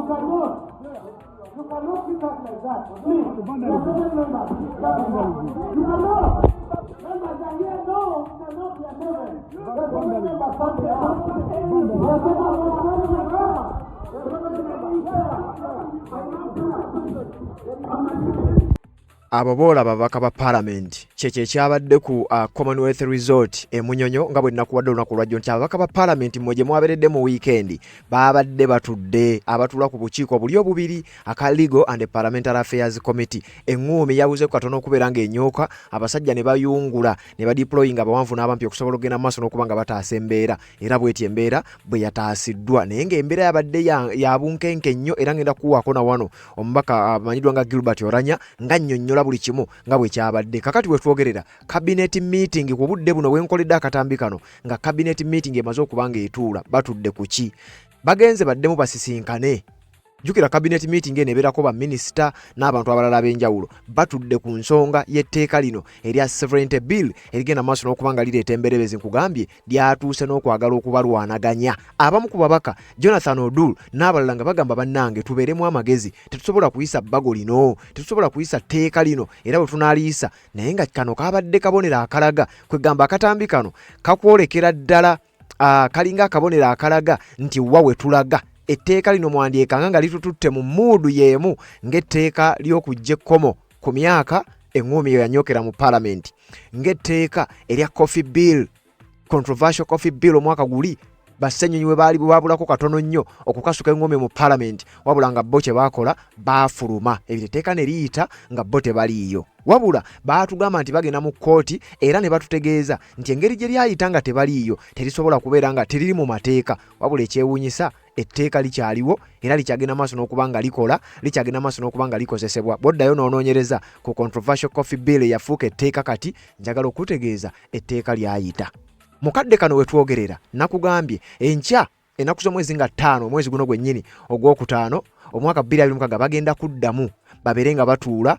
cannot pick up like that. Please, you cannot. Members are here. No, you cannot be a servant. Abo bola babaka ba parliament cheche kyabadde ku Commonwealth Resort Munyonyo nga bwe nakuwadde olunaku lwajjo nti ababaka ba parliament mmoje mwaberedde mu weekend babadde batudde abatula ku bukiiko buli obubiri aka Legal and Parliamentary Affairs Committee. Engumi yabuze katono okubeera ng'enyoka abasajja ne bayungula ne badeploying abawanvu n'abampi okusobola okugenda maaso n'okubanga bataasa embeera era bw'eti embeera bwe yataasiddwa naye ng'embeera yabadde ya bunkenke nnyo era ngenda kuwaako na wano omubaka amanyiddwa nga Gilbert Oranya nga nnyonnyola buli kimu nga bwe kyabadde. Kakati we twogerera cabinet meeting ku budde buno wenkoledde akatambi kano nga cabinet meeting emaze okubanga etuula batudde ku ki bagenze baddemu basisinkane. Jukira cabinet meeting eneberako ba minister n'abantu abalala ab'enjawulo batudde ku nsonga y'etteeka lino erya sovereignty bill erigenda maaso n'okubanga lireeta emberebezi nkugambye lyatuuse n'okwagala okubalwanaganya. Abamu ku babaka Jonathan Odul n'abalala nga bagamba bannange tubeeremu amagezi tetusobola kuyisa bbago lino tetusobola kuyisa tteeka lino era bwe tunaaliyisa naye nga kano kabadde kabonera akalaga kwegamba akatambi kano kakwolekera ddala kalinga akabonera akalaga nti wa we tulaga. Etteeka lino mwandyekanga nga litututte mu muudu y'emu ng'etteeka ly'okujja ekkomo ku myaka engumi eyo yanyokera mu parliament ng'etteeka erya coffee bill controversial coffee bill omwaka guli bassenyonyi we baali babulako katono nnyo okukasuka engome mu parliament wabula nga bo kye baakola baafuluma ebiteeka ne liyita nga bo tebaliiyo wabula baatugamba nti bagenda mu kkooti era ne batutegeeza nti engeri gye lyayita nga tebaliiyo terisobola kubeera nga teriri mu mateeka wabula ekyewuunyisa etteeka likyaliwo era likyagenda maaso n'okubanga likola likyagenda maaso n'okubanga likozesebwa. Boddayo n'onoonyereza ku controversial coffee bill eyafuuka etteeka kati njagala okutegeeza etteeka lyayita. Mukadde kano we twogerera nakugambye enkya ennaku z'omwezi nga 5 omwezi guno gwennyini ogwokutaano omwaka 2026 bagenda kuddamu babeere nga batuula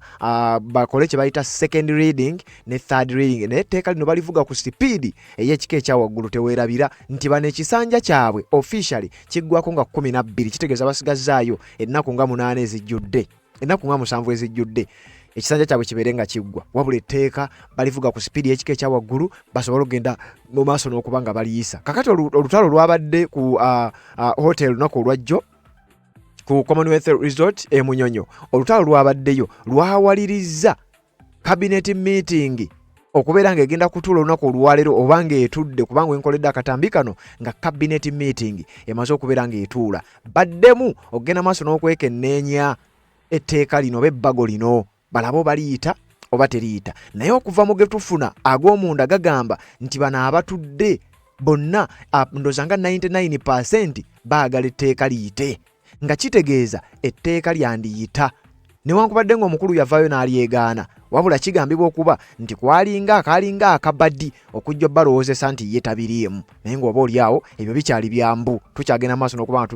bakole kye bayita second reading ne third reading naye etteeka lino balivuga ku sipiidi ey'ekika ekya waggulu teweerabira nti bano ekisanja kyabwe officially kiggwako nga 12 kitegeeza basigazzaayo ennaku nga 8 ezijjudde ennaku nga 7 ezijjudde ekisanja kyabwe kibeere nga kiggwa wabula etteeka balivuga ku sipiidi y'ekika ekya waggulu basobole okugenda mu maaso n'okuba nga baliyisa. Kakati olutalo lwabadde ku hotel lunaku olwajjo ku Commonwealth Resort Munyonyo olutalo lwabaddeyo lwawaliriza cabinet meeting okubeera ng'egenda kutuula olunaku olwaleero oba ng'etudde kubanga wenkoledde akatambi kano nga cabinet meeting emaze okubeera ng'etuula baddemu okugenda maaso n'okwekenneenya etteeka lino oba ebbago lino balabo baliyita oba teriyita naye okuva mu getufuna ag'omunda gagamba nti bano abatudde bonna ndooza nga 99% baagala etteeka liyite nga kitegeeza etteeka lyandiyita newankubadde ng'omukulu yavaayo n'alyegaana wabula kigambibwa okuba nti kwalinga akabaddi okujja balowoozesa nti ye tabiriimu naye ng'oba oliawo ebyo bikyali byambu tukyagenda maaso n'okuba nga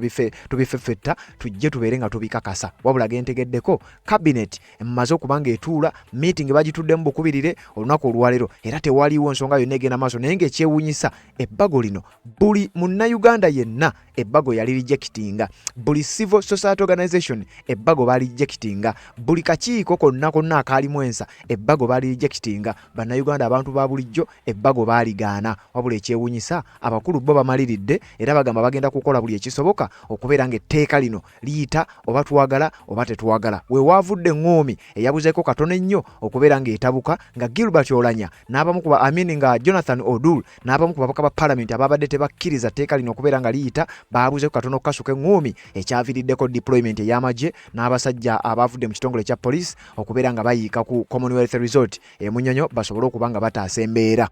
tubifeffetta tujje tubeere nga tubikakasa wabula gentegeddeko cabinet emaze okuba ng'etuula meeting bagituddemu bukubirire olunaku olwaleero era tewaliiwo nsonga yonna egenda maaso naye ng'ekyewuunyisa ebbago lino buli munnayuganda yenna ebbago yali rejectinga buli civil society organization ebbago bali rejectinga buli kakiiko konna akaalimu ensa ebbago bali rejectinga bannayuganda abantu ba bulijjo ebbago baaligaana wabula ekyewuunyisa abakulu bo bamaliridde era bagamba bagenda kukola buli ekisoboka okubeera ng'etteeka lino liyita oba twagala oba tetwagala. We waavudde engoomi eyabuzeeko katono ennyo okubeera ng'etabuka nga Gilbert Oranya n'abamu ku nga Jonathan Odul n'abamu ku babaka ba parliament ababadde tebakkiriza tteeka lino okubeera nga liyita baabuzeeko katono okukasuka engoomi ekyaviiriddeko deployment ey'amagye n'abasajja abaavudde mu kitongole kya police okubeera nga bayiika ku Commonwealth Resort Munyonyo basobole okuba nga bataasa embeera.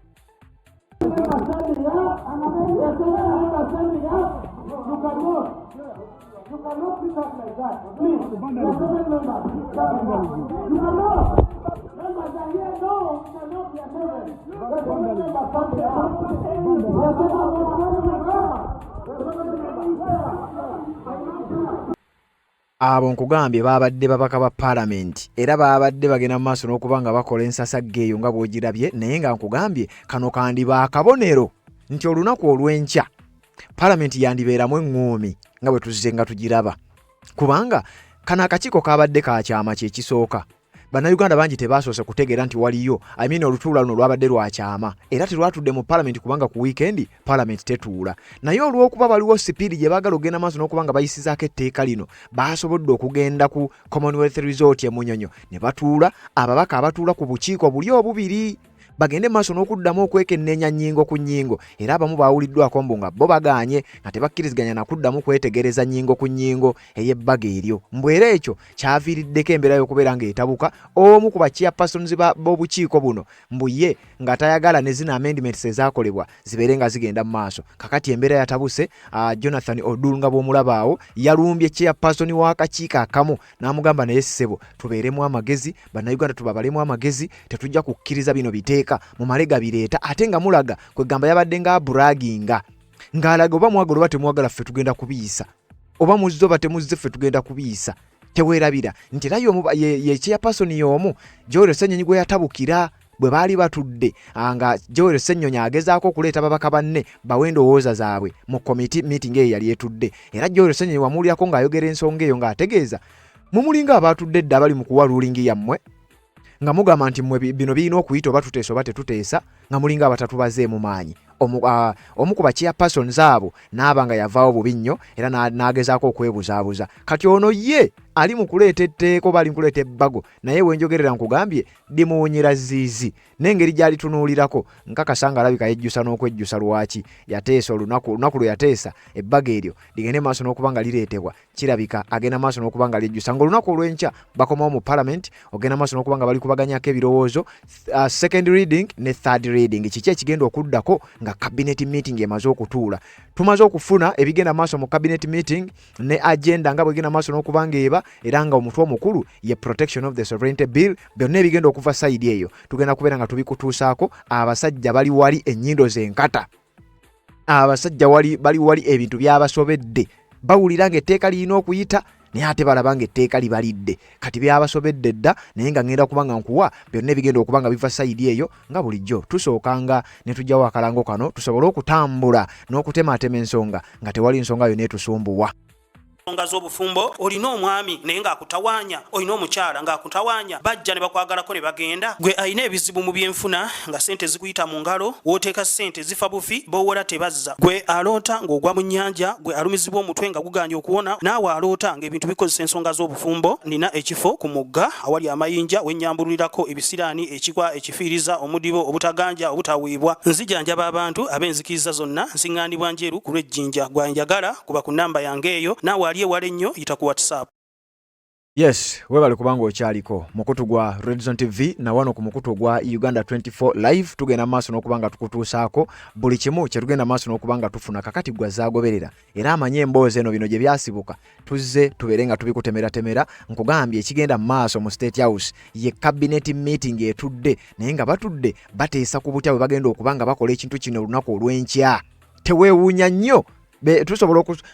Abo nkugambye babadde babaka ba parliament era babadde bagenda mu maaso n'okuba nga bakola ensasagge eyo nga bw'ogirabye naye nga nkugambye kano kandiba akabonero nti olunaku olw'enkya parliament yandibeeramu engoomi nga bwe tuzze nga tugiraba kubanga kana akakiiko kabadde ka kyama kye kisooka. Bannayuganda bangi tebasoose kutegeera nti waliyo olutuula luno lwabadde lwa kyama era terwatudde mu Parliament kubanga ku weekend Parliament tetuula. Naye olw'okuba waliwo sipiidi gye baagala okugenda maaso n'okubanga bayisizaako etteeka lino baasobodde okugenda ku Commonwealth Resort e Munyonyo ne batuula ababaka abatuula ku bukiiko buli obubiri bagende maaso n'okuddamu okwekenneenya nnyingo ku nnyingo era abamu baawuliddwako mbu nga bo bagaanye nga tebakkiriziganya na kuddamu kwetegereza nnyingo ku nnyingo ey'ebbaga eryo. Mbu era ekyo kyaviiriddeko embeera y'okubeera ng'etabuka omu ku chairpersons b'obukiiko buno mbu ye nga tayagala ne zino amendments ezaakolebwa zibeere nga zigenda mu maaso. Kakati embeera yatabuse. Jonathan Odul nga bw'omulabaawo yalumbye chairperson w'akakiiko akamu n'amugamba naye ssebo tubeeremu amagezi, bannayuganda tubabalemu amagezi, tetujja kukkiriza bino biteeka mu malega bireeta ate nga mulaga kwegamba yabadde nga braginga ng'alaga oba mwagala oba temwagala ffe tugenda kubiisa oba muzze oba temuzze ffe tugenda kubiisa. Teweerabira nti era ye chairperson y'omu Joel Ssenyonyi gwe yatabukira bwe baali batudde nga Joel Ssenyonyi agezaako okuleeta babaka banne bawe endowooza zaabwe mu committee meeting eyo yali etudde era Joel Ssenyonyi wamuwulirako ng'ayogera ensonga eyo ng'ategeeza mumulinga abaatudde dda abali mu kuwa rulingi yammwe nga mugamba nti mmwe bino birina okuyita oba tuteesa oba tetuteesa nga mulinga abatatubazeemu maanyi. Omu ku chairpersons abo n'aba nga yavaawo bubi nnyo era n'agezaako okwebuzaabuza. Kati ono ye ali mu kuleeta etteeka oba ali mu kuleeta ebbago naye wenjogerera nkugambye limuwunyira ziizi n'engeri gy'alitunuulirako nkakasa nga alabika yejjusa n'okwejjusa lwaki yateesa olunaku lwe yateesa ebbago eryo ligende maaso n'okuba nga lireetebwa kirabika agenda maaso n'okuba nga lijjusa ng'olunaku olw'enkya bakomawo mu Parliament ogenda maaso n'okuba nga bali kubaganyako ebirowoozo second reading ne third reading. Kiki ekigenda okuddako nga cabinet meeting emaze okutuula. Tumaze okufuna ebigenda maaso mu cabinet meeting ne agenda nga bwegenda maaso n'okuba ng'eba era nga omutwe omukulu ye protection of the sovereignty bill byonna ebigenda okuva side eyo tugenda kubeera nga tubikutuusaako. Abasajja bali wali ennyindo zenkata, abasajja bali wali ebintu byabasobedde bawulira ng'etteeka lirina okuyita naye ate balaba ng'etteeka libalidde kati byabasobedde dda naye nga ngenda kuba nga nkuwa byonna ebigenda okuba nga biva sayidi eyo nga bulijjo tusookanga ne tujjawo akalango kano tusobole okutambula n'okutematema ensonga nga tewali nsonga yonna etusumbuwa. Ensonga z'obufumbo olina omwami naye ng'akutawaanya, olina omukyala ng'akutawaanya, bajja ne bakwagalako ne bagenda. Gwe alina ebizibu mu byenfuna nga ssente zikuyita mu ngalo, w'oteeka ssente zifa bufi b'owola tebazza. Gwe aloota ng'ogwa mu nnyanja, gwe alumizibwa omutwe nga guganja okuwona, naawe aloota ng'ebintu bikozesa ensonga z'obufumbo. Nina ekifo ku mugga awali amayinja wennyambulirako ebisiraani, ekikwa, ekifiiriza, omudibo, obutaganja, obutaweebwa. Nzijanjaba abantu ab'enzikiriza zonna, nsiŋŋaanibwa njeru ku lw'ejjinja. Gwanjagala kuba ku nnamba yange eyo, naawe ali ewala ennyo yita ku WhatsApp. Yes, webale kubanga okyaliko mukutu gwa Red Zone TV na wano ku mukutu gwa Uganda 24 live tugenda maaso n'okubanga tukutuusaako buli kimu kye tugenda maaso n'okubanga tufuna kakati gwa zaagoberera era amanye emboozi eno bino gye byasibuka tuzze tubeere nga tubikutemera nkugambye ekigenda maaso mu State House ye cabinet meeting etudde naye nga batudde bateesa ku butya bwe bagenda okubanga bakola ekintu kino olunaku olw'enkya. Teweewuunya nnyo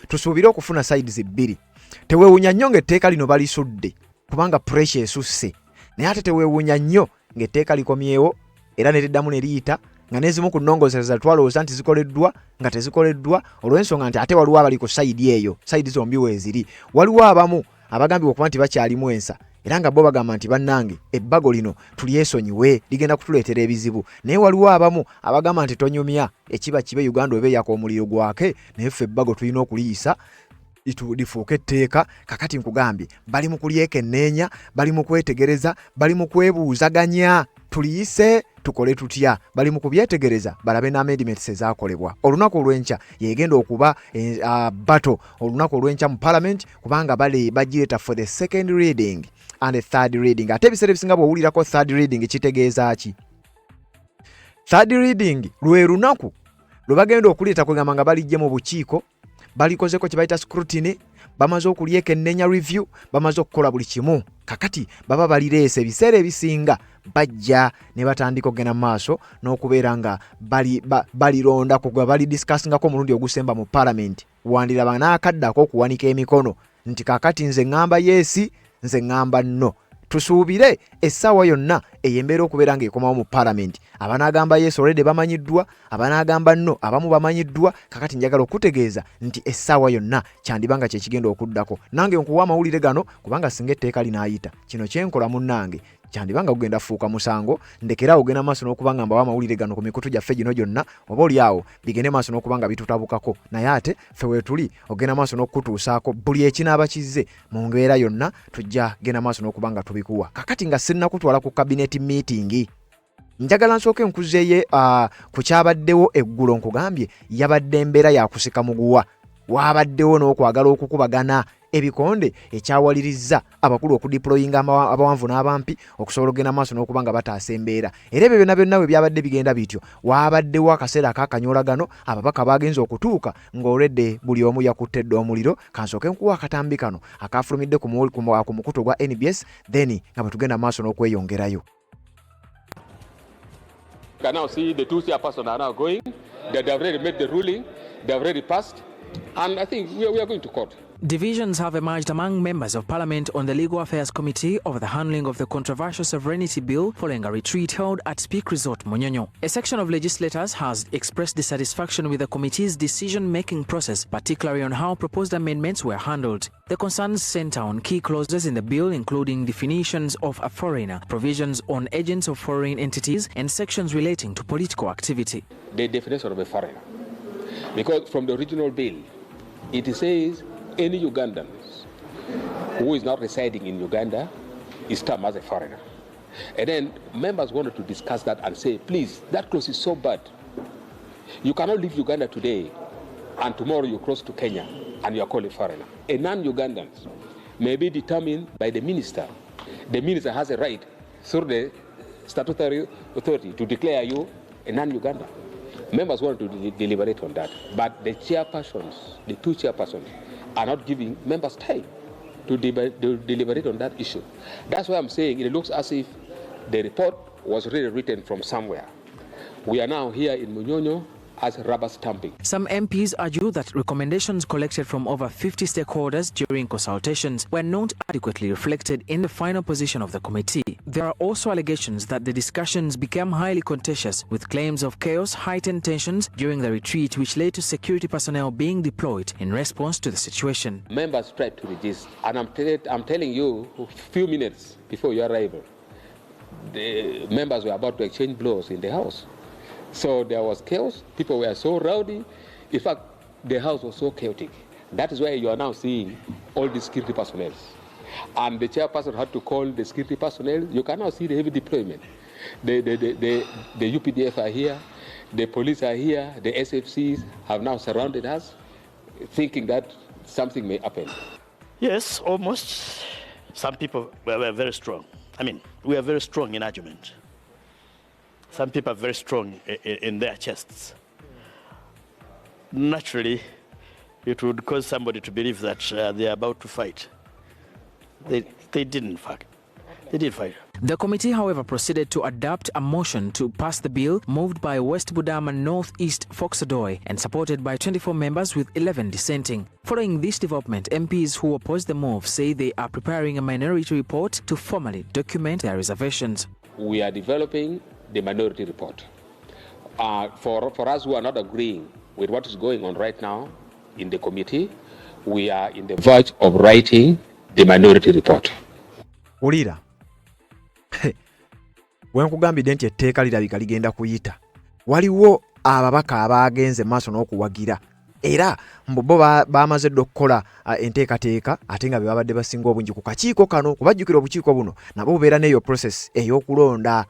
tusuubire okufuna sides ebbiri. Teweewuunya nnyo ng'etteeka lino balisudde kubanga pressure esusse naye ate teweewuunya nnyo ng'etteeka likomyewo era ne liddamu ne liyita nga n'ezimu ku nnongoosereza twalowooza nti zikoleddwa nga tezikoleddwa olw'ensonga nti ate waliwo abali ku sayidi eyo, sayidi zombi weeziri. Waliwo abamu abagambibwa okuba nti bakyalimu ensa era nga bo bagamba nti bannange ebbago lino tulyesonyiwe ligenda kutuleetera ebizibu, naye waliwo abamu abagamba nti tonyumya ekiba kibe Uganda oba eyaka omuliro gwake naye ffe ebbago tulina okuliyisa lifuuke etteeka. Kakati nkugambye bali mu kulyekenneenya, bali mu kwetegereza, bali mu kwebuuzaganya tuliyise tukole tutya, bali mu kubyetegereza balabe n'amendments ezaakolebwa. Olunaku olw'enkya yegenda okuba bato olunaku olw'enkya mu Parliament kubanga bagireeta for the second reading and the third reading. Ate ebiseera ebisinga bw'owulirako third reading kitegeeza ki? Third reading lwe lunaku lwe bagenda okuleeta kwegamba nga balijje mu bukiiko balikozeko kye bayita scrutiny, bamaze okulyekennenya review, bamaze okukola buli kimu. Kakati baba balireese ebiseera ebisinga bajja ne batandika okugenda maaso n'okubeera nga balironda kugwa bali discussingako omulundi ogusemba mu Parliament. Wandiraba n'akaddako okuwanika emikono nti kakati nze ŋŋamba yes, nze ŋŋamba no. Tusuubire essaawa yonna eyembeera okubeera ng'ekomawo mu parliament. Abanagamba yes already bamanyiddwa, abanagamba no abamu bamanyiddwa. Kakati njagala okutegeeza nti essaawa yonna kyandibanga kye kigenda okuddako. Nange nkuwa amawulire gano kubanga singa etteeka linaayita. Kino kyenkola munnange kyandibanga kugenda fuuka musango. Ndekera ogenda maaso n'okubanga mbawa amawulire gano ku mikutu gyaffe gino gyonna, oba oliawo bigende maaso n'okubanga bitutabukako. Naye ate ffe weetuli ogenda maaso n'okutuusaako buli ekinaaba kizze mu mbeera yonna tujja genda maaso n'okubanga tubikuwa. Kakati nga sinnakutwala ku cabinet meeting, njagala nsooke nkuzeeye ku kyabaddewo eggulo. Nkugambye yabadde embeera ya kusika muguwa, waabaddewo n'okwagala okukubagana ebikonde ekyawalirizza abakulu okudeployinga abawanvu n'abampi okusobola okugenda maaso n'okubanga bataasa embeera. Era ebyo byonna byonna bwe byabadde bigenda bityo, waabaddewo akaseera ak'akanyolagano ababaka bagenza okutuuka ng'olwedde buli omu yakuttedde omuliro. Kansooke nkuwa akatambi kano akafulumidde ku mukutu gwa NBS, then nga bwe tugenda maaso n'okweyongerayo. You can now see the two chairpersons are now going. They have already made the ruling. They have already passed. And I think we are going to court. Divisions have emerged among members of Parliament on the Legal Affairs Committee over the handling of the controversial Sovereignty Bill following a retreat held at Speak Resort, Munyonyo. A section of legislators has expressed dissatisfaction with the committee's decision-making process, particularly on how proposed amendments were handled. The concerns center on key clauses in the bill, including definitions of a foreigner, provisions on agents of foreign entities, and sections relating to political activity. The definition of a foreigner. Because from the original bill, it says any Ugandan who is not residing in Uganda is termed as a foreigner. And then members wanted to discuss that and say, please, that clause is so bad. You cannot leave Uganda today and tomorrow you cross to Kenya and you are called a foreigner. A non-Ugandans may be determined by the minister. The minister has a right through the statutory authority to declare you a non-Ugandan. Members wanted to deliberate on that, but the chairpersons, the two chairpersons, are not giving members time to deliberate on that issue. That's why I'm saying it looks as if the report was really written from somewhere. We are now here in Munyonyo as rubber stamping. Some MPs argue that recommendations collected from over 50 stakeholders during consultations were not adequately reflected in the final position of the committee. There are also allegations that the discussions became highly contentious, with claims of chaos, heightened tensions during the retreat, which led to security personnel being deployed in response to the situation. Members tried to resist, and I'm telling you, a few minutes before your arrival, the members were about to exchange blows in the house. So there was chaos. People were so rowdy. In fact, the house was so chaotic. That is why you are now seeing all the security personnel. And the chairperson had to call the security personnel. You can now see the heavy deployment. The UPDF are here. The police are here. The SFCs have now surrounded us, thinking that something may happen. Yes, almost. Some people were very strong. I mean, we are very strong in argument. Some people are very strong in their chests. Naturally, it would cause somebody to believe that they are about to fight. They didn't fight. They did fight. The committee, however, proceeded to adopt a motion to pass the bill moved by West Budama North East Foxadoy and supported by 24 members with 11 dissenting. Following this development, MPs who opposed the move say they are preparing a minority report to formally document their reservations. We are developing the minority report. For us who are not agreeing with what is going on right now in the committee, we are in the verge of writing the minority report. Ulira. Wenkugambidde nti etteeka lirabika ligenda kuyita. Waliwo ababaka abagenze maaso n'okuwagira. Era mbo bamaze okukola enteekateeka ate nga be babadde basinga obungi ku kakiiko kano, kubajjukira obukiiko buno nabo bubeera n'eyo process ey'okulonda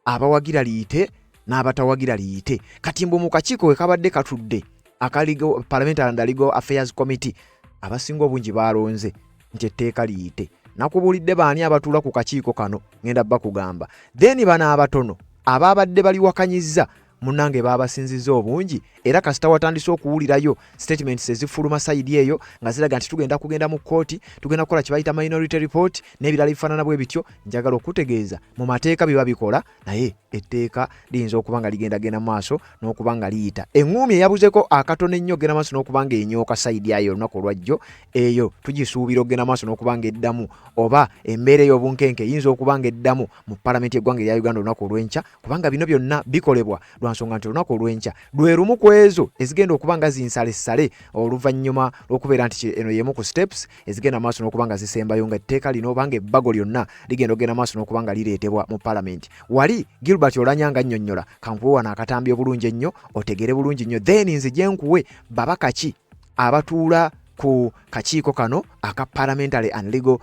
abawagira liyite n'abatawagira liyite. Kati mbu mu kakiiko we kabadde katudde akaligo Parliamentary and Legal Affairs Committee abasinga obungi balonze nti etteeka liyite. Nakubulidde baani abatuula ku kakiiko kano ngenda bakugamba. Then bana abatono ababadde baliwakanyizza munnange baabasinziza obungi era kasita watandise okuwulirayo statements ezifuluma sayidi eyo nga ziraga nti tugenda mu kkooti tugenda kukola kye bayita minority report n'ebirala bifaanana bwe bityo njagala okutegeeza mu mateeka biba bikola naye etteeka liyinza okuba nga ligenda maaso n'okuba nga liyita eŋŋuumi eyabuzeko akatono ennyo ogenda maaso n'okuba nga enyooka sayidi yayo olunaku olwajjo eyo tugisuubira ogenda maaso n'okuba nga eddamu oba embeera ey'obunkenke eyinza okuba nga eddamu mu palamenti y'eggwanga erya Uganda olunaku olw'enkya kubanga bino byonna bikolebwa lwa nsonga nti olunaku olw'enkya lwe lumu ku ezo ezigenda okuba nga zinsalessale oluvannyuma lw'okubeera nti eno y'emu ku steps ezigenda maaso n'okuba nga zisembayo nga etteeka lino oba nga ebbago lyonna ligenda maaso n'okuba nga lireetebwa mu palamenti. Wali Gilbert Oulanyah nga annyonnyola kankuwe wano akatambi obulungi ennyo otegere bulungi nnyo then nzije nkuwe babaka ki abatuula ku kakiiko kano aka Parliamentary and Legal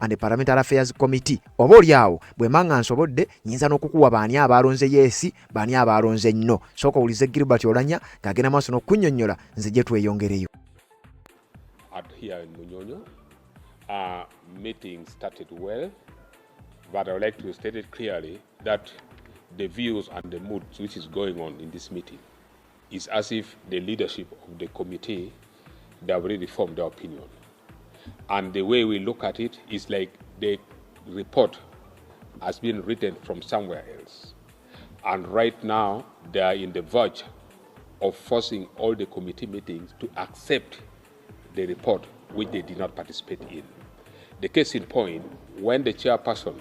and Parliamentary Affairs Committee. Oba oli awo bwe manga nsobodde nyinza n'okukuwa baani abalonze yes baani abalonze no. Sooka owulize Gilbert Oulanyah ng'agenda maaso n'okunnyonnyola nzije tweyongereyo. Here in Munyonyo, meeting started well, but I would like to state it clearly that the views and the mood which is going on in this meeting is as if the leadership of the committee, they have already formed their opinion. And the way we look at it is like the report has been written from somewhere else. And right now, they are in the verge of forcing all the committee meetings to accept the report which they did not participate in. The case in point, when the chairperson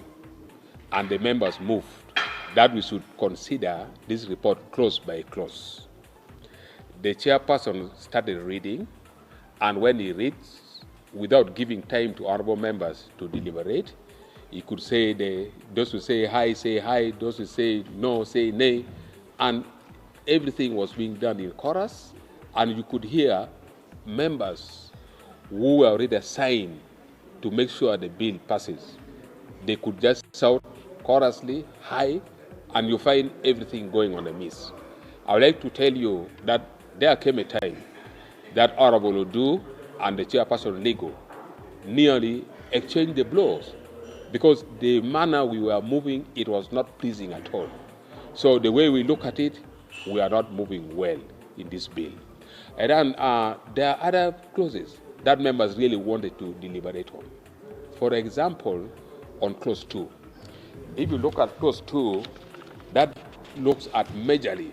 and the members moved that we should consider this report clause by clause, the chairperson started reading, and when he reads, without giving time to honorable members to deliberate, he could say, those who say hi, those who say no, say nay, and everything was being done in chorus, and you could hear members who were already assigned to make sure the bill passes. They could just shout chorously, hi, and you find everything going on amiss. I would like to tell you that there came a time that Honorable Odu and the chairperson Lego nearly exchanged the blows because the manner we were moving, it was not pleasing at all. So the way we look at it, we are not moving well in this bill. And then there are other clauses that members really wanted to deliberate on. For example, on clause 2. If you look at clause 2, that looks at majorly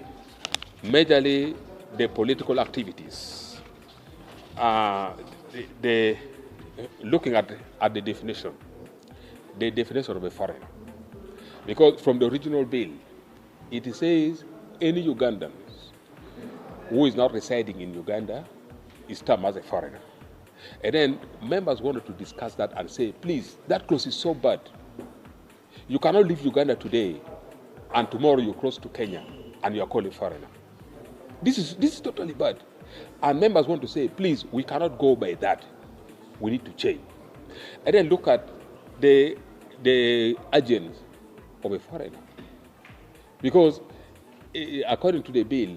the political activities. Looking at the definition of a foreigner. Because from the original bill, it says any Ugandan who is not residing in Uganda is termed as a foreigner. And then members wanted to discuss that and say, please, that clause is so bad. You cannot leave Uganda today and tomorrow you cross to Kenya and you are called a foreigner. This is totally bad. And members want to say, please, we cannot go by that. We need to change. And then look at the agents of a foreigner. Because according to the bill,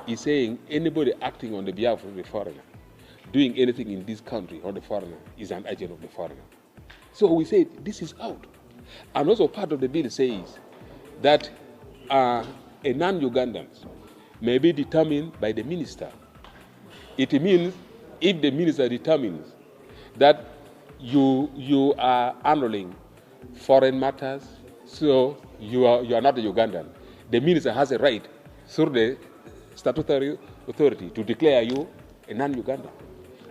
it's saying anybody acting on the behalf of a foreigner, doing anything in this country on the foreigner is an agent of the foreigner. So we say this is out. And also part of the bill says that a non-Ugandan may be determined by the minister. It means if the minister determines that you are handling foreign matters, so you are not a Ugandan, the minister has a right through the statutory authority to declare you a non-Ugandan.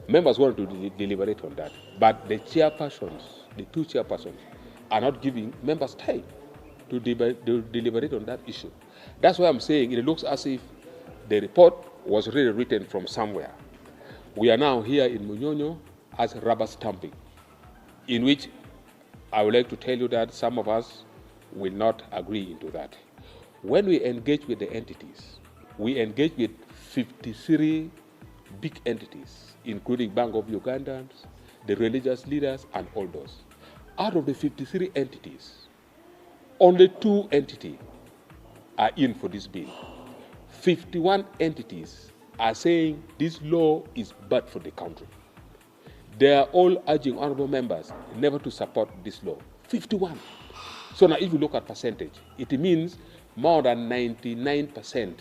Members want to deliberate on that, but the chairpersons, the two chairpersons, are not giving members time to deliberate on that issue. That's why I'm saying it looks as if the report was really written from somewhere. We are now here in Munyonyo as rubber stamping, in which I would like to tell you that some of us will not agree into that. When we engage with the entities, we engage with 53 big entities, including Bank of Ugandans, the religious leaders, and all those. Out of the 53 entities, only 2 entities are in for this bill. 51 entities are saying this law is bad for the country. They are all urging honorable members never to support this law. 51. So now if you look at percentage, it means more than 99%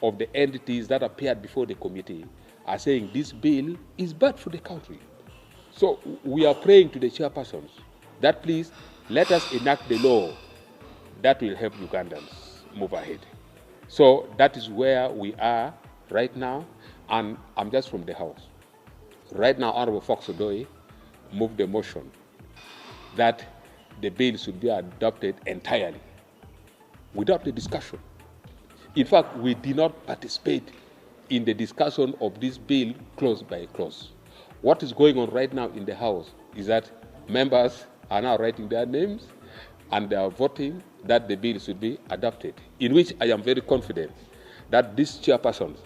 of the entities that appeared before the committee are saying this bill is bad for the country. So we are praying to the chairpersons that please let us enact the law that will help Ugandans move ahead. So that is where we are right now, and I'm just from the House. Right now, Honorable Fox Odoi moved the motion that the bill should be adopted entirely, without the discussion. In fact, we did not participate in the discussion of this bill clause by clause. What is going on right now in the House is that members are now writing their names and they are voting that the bill should be adopted, in which I am very confident that these chairpersons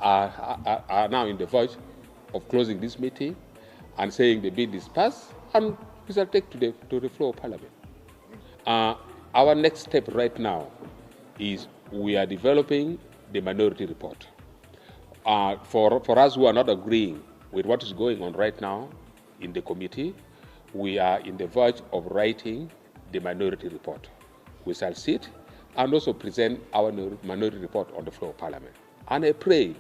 are now in the verge of closing this meeting and saying the bill is passed, and we shall take to the floor of Parliament. Our next step right now is we are developing the minority report. For us who are not agreeing with what is going on right now in the committee, we are in the verge of writing the minority report. We shall sit and also present our minority report on the floor of Parliament. And I pray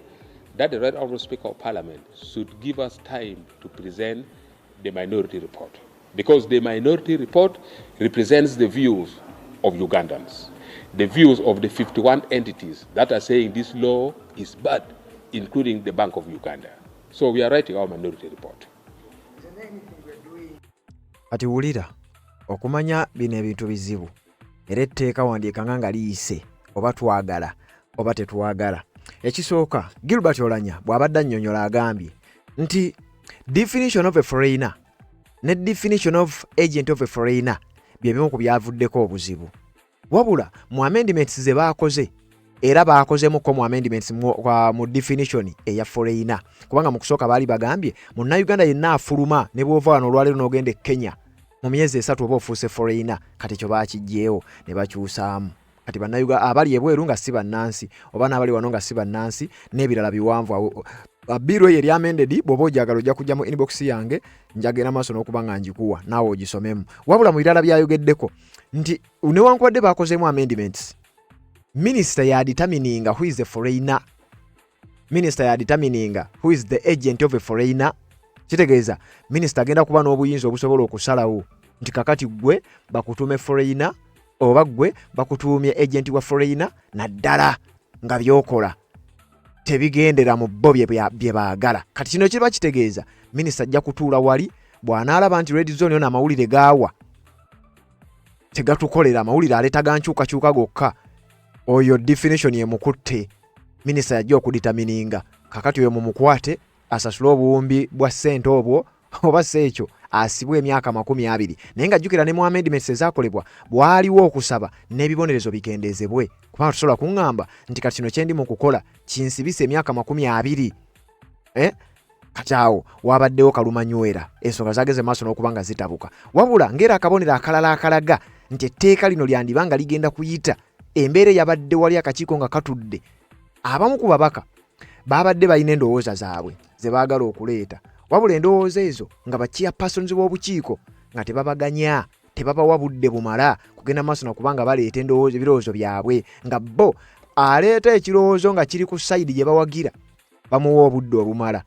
that the Right Honourable Speaker of Parliament should give us time to present the minority report, because the minority report represents the views of Ugandans, the views of the 51 entities that are saying this law is bad, including the Bank of Uganda. So we are writing our minority report. Ati wulira okumanya bino ebintu bizibu era etteeka wandiika nga liyise oba twagala oba tetwagala. Ekisooka, Gilbert Oulanyah bw'abadde annyonnyola agambye nti definition of a foreigner ne definition of agent of a foreigner bye bimu ku byavuddeko obuzibu. Wabula mu amendments ze baakoze era baakozemuko mu amendments mu definition eya foreigner, kubanga mu kusooka baali bagambye munnayuganda yenna afuluma ne bw'ova wano olwaleero n'ogenda e Kenya mu myezi 3 oba ofuuse foreigner, kati kyo baakijjeewo ne bakyusaamu. Kati bannayuganda abali ebweru nga si bannansi oba n'abali wano nga si bannansi n'ebirala biwanvu awo. Biro ye amended bw'oba ojagala ojja kujja mu inbox yange njagera maaso n'okuba nga njikuwa naawe ogisomemu. Wabula mu birala byayogeddeko nti newankubadde baakozeemu amendments, Minister ya determining who is the foreigner. Minister ya determining who is the agent of a foreigner. Kitegeeza Minister agenda kuba n'obuyinza obusobola okusalawo nti kakati gwe bakutume foreigner oba gwe bakutuumye agent wa foreigner, naddala nga byokola tebigendera mu bo bye baagala. Kati kino kiba kitegeeza Minister ajja kutuula wali bw'anaalaba nti red zone yona amawulire gaawa tegatukolera, amawulire aleeta gankyukakyuka gokka, oyo definition yemukutte. Minister yajja okudetermininga kakati oyo mumukwate asasula obuwumbi bwa ssente obwo oba sekyo asibwe emyaka 20. Naye nga jjukira ne mu amendments ezaakolebwa bwaliwo okusaba n'ebibonerezo bikendeezebwe, kubanga tusobola kuŋŋamba nti kati kino kye ndi mu kukola kinsibisa emyaka 20. Kati awo wabaddewo kalumanywera, ensonga zageze maaso n'okuba nga zitabuka. Wabula ngera akabonero akalala akalaga nti etteeka lino lyandibanga ligenda kuyita embeera yabadde wali akakiiko nga katudde. Abamu ku babaka babadde balina endowooza zaabwe ze baagala okuleeta, wabula endowooza ezo nga ba-chairpersons b'obukiiko nga tebabaganya, tebabawa budde bumala kugenda maaso nakubanga baleeta ebirowoozo byabwe, nga bo aleeta ekirowoozo nga kiri ku sayidi gye bawagira bamuwa obudde obumala.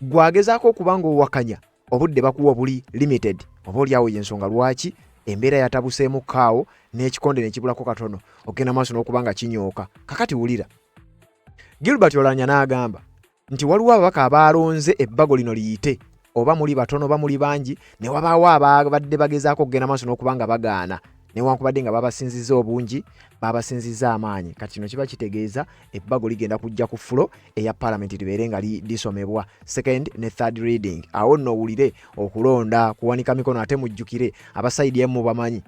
Gwagezaako okubanga owakanya obudde bakuwa buli limited, oba oliawo y'ensonga lwaki embeera yatabuseemu kaawo n'ekikonde ne kibulako katono ogenda maaso n'okubanga kinyooka. Kakati wulira, Gilbert Oulanyah n'agamba nti waliwo ababaka abaalonze ebbago lino liyite, oba muli batono oba muli bangi, ne wabaawo ababadde bagezaako okugenda maaso n'okubanga bagaana, newankubadde nga babasinziza obungi, babasinziza amaanyi. Kati kino kiba kitegeeza ebbago ligenda kujja ku fulo eya Parliament libeere nga lisomebwa second ne third reading. Awo nno owulire okulonda kuwanika mikono ate mujjukire abasayidi emu bamanyi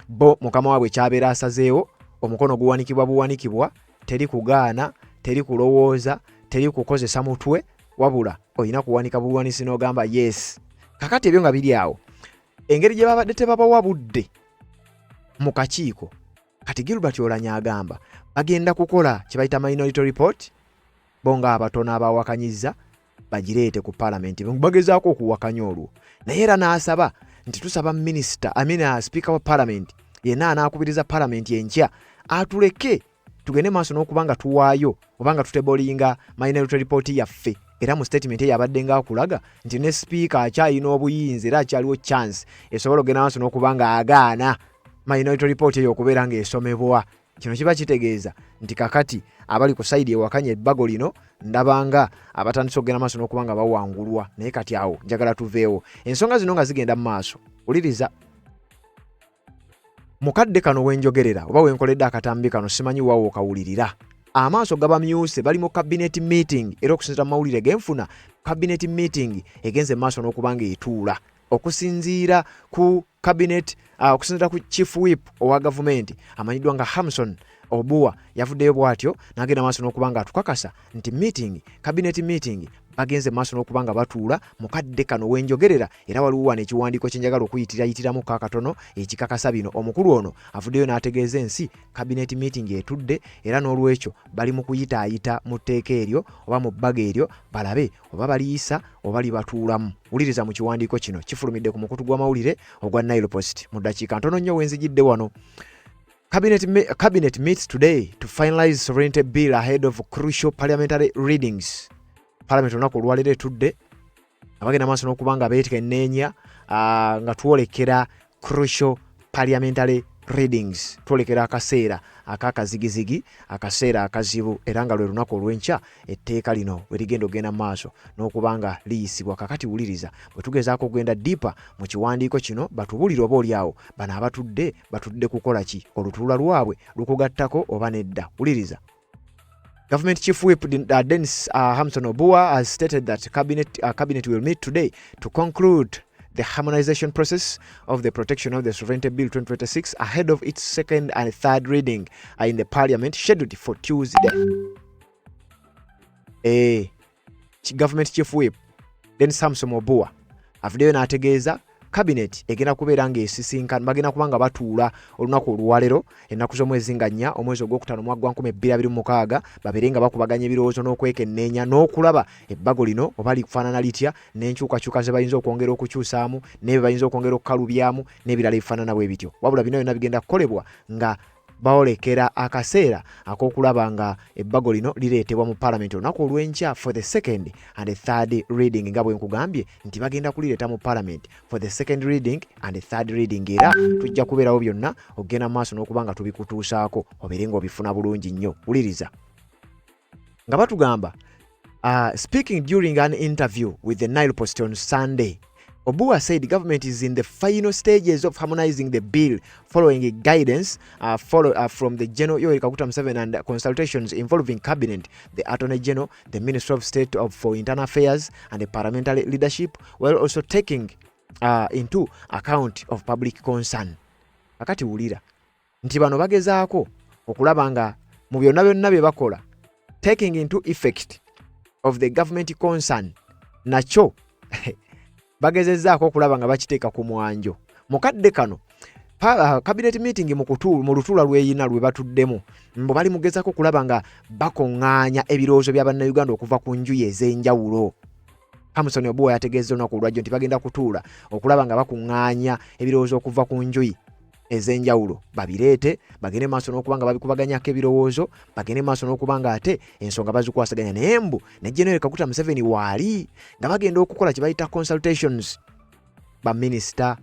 bo mukama waabwe kyabeera asazeewo, omukono guwanikibwa buwanikibwa, teri kugaana, teri kulowooza, teri kukozesa mutwe, wabula olina kuwanika buwanisi n'ogamba yes. Kakati ebyo nga biri awo, engeri gye babadde tebabawa budde mu kakiiko, kati Gilbert Oulanyah agamba bagenda kukola kye bayita minority report, bonga abatono abawakanyiza bagireete ku Parliament, bagezaako okuwakanya olwo. Naye era n'asaba nti tusaba Speaker wa Parliament yenna anaakubiriza Parliament enkya atuleke tugende maaso n'okubanga tuwaayo obanga tutebolinga minority report yaffe era mu statement yabadde nga akulaga nti ne speaker akyalina obuyinza era akyaliwo chance esobola okugenda maaso n'okubanga agaana minority report eyo okubeera ng'esomebwa. Kino kiba kitegeeza nti kakati abali ku side ewakanya ebbago lino ndabanga abatandise okugenda maaso n'okubanga bawangulwa, naye kati awo njagala tuveewo. Ensonga zino nga zigenda mu maaso, uliriza mukadde kano wenjogerera oba wenkoledde akatambi kano simanyi waawo okawulirira. Amaaso gaba myuse bali mu cabinet meeting era okusinziira mu mawulire genfuna cabinet meeting egenze maaso n'okubanga etuula okusinziira ku cabinet okusinziira ku chief whip owa government amanyiddwa nga Hamson Obua yavuddeyo bwatyo n'agenda maaso n'okubanga atukakasa nti meeting cabinet meeting bagenze maaso n'okubanga batuula mukadde kano wenjogerera era waliwo wano ekiwandiiko kye njagala okuyitiramu kakatono ekikakasa bino. Omukulu ono avuddeyo n'ategeeza ensi cabinet meeting etudde era n'olwekyo bali mu kuyitaayita mu tteeka eryo oba mu bbaga eryo balabe oba baliyisa oba libatuulamu. Wuliriza mu kiwandiiko kino kifulumidde ku mukutu gw'amawulire ogwa Nile Post mu ddakiika ntono nnyo wenzijidde wano. Cabinet meets today to finalize sovereignty bill ahead of crucial parliamentary readings. Parliament olunaku olwaleero etudde abagenda maaso n'okubanga beekenneenya nga twolekera crucial parliamentary readings, twolekera akaseera akakazigizigi, akaseera akazibu era nga lwe lunaku olw'enkya etteeka lino we ligenda okugenda maaso n'okubanga liyisibwa. Kakati wuliriza bwe tugezaako okugenda dipa mu kiwandiiko kino batubulire oba oliawo bano abatudde kukola ki, olutuula lwabwe lukugattako oba nedda. Wuliriza. Government Chief Whip Dennis Hamson Obua has stated that cabinet will meet today to conclude the harmonization process of the Protection of the Sovereignty Bill 2026 ahead of its second and third reading in the Parliament scheduled for Tuesday. Government Chief Whip Dennis Hamson Obua avuddeyo n'ategeeza cabinet egenda kubeera ng'esisinkana bagenda kubanga batuula olunaku olwaleero ennaku z'omwezi nga 4 omwezi ogwokutaano omwaka gwa 2026 babeere nga bakubaganya ebirowoozo n'okwekenneenya n'okulaba ebbago lino oba likufaanana litya n'enkyukakyuka ze bayinza okwongera okukyusaamu n'ebyo bayinza okwongera okukalubyamu n'ebirala ebifaanana bwe bityo. Wabula bino byonna bigenda kukolebwa nga baolekera akaseera ak'okulaba nga ebbago lino lireetebwa mu Parliament olunaku olw'enkya for the second and third reading nga bwe nkugambye nti bagenda kulireeta mu Parliament for the second reading and third reading era tujja kubeerawo byonna okugenda maaso n'okuba nga tubikutuusaako obeere ng'obifuna bulungi nnyo. Wuliriza nga batugamba speaking during an interview with the Nile Post on Sunday, Obua said government is in the final stages of harmonizing the bill following guidance from the General Yoweri Kaguta Museveni and consultations involving Cabinet, the Attorney General, the Minister of State for Internal Affairs and the parliamentary leadership, while also taking into account of public concern. Akati wulira nti bano bagezaako okulaba nga mu byonna byonna bye bakola taking into effect of the government concern nakyo bagezezzaako okulaba nga bakiteeka ku mwanjo. Mukadde kano cabinet meeting mu lutuula lw'eyina lwe batuddemu mbo bali mugezaako okulaba nga bakoŋŋaanya ebirowoozo bya bannayuganda okuva ku njuyi ez'enjawulo. Hamson Obua yategeeza olunaku olwajjo nti bagenda kutuula okulaba nga bakuŋŋaanya ebirowoozo okuva ku njuyi ez'enjawulo babireete bagende maaso n'okuba nga babikubaganyako ebirowoozo bagende maaso n'okuba nga ate ensonga bazikwasaganya naye mbu ne General Kaguta Museveni waali nga bagenda okukola kye bayita consultations baminisita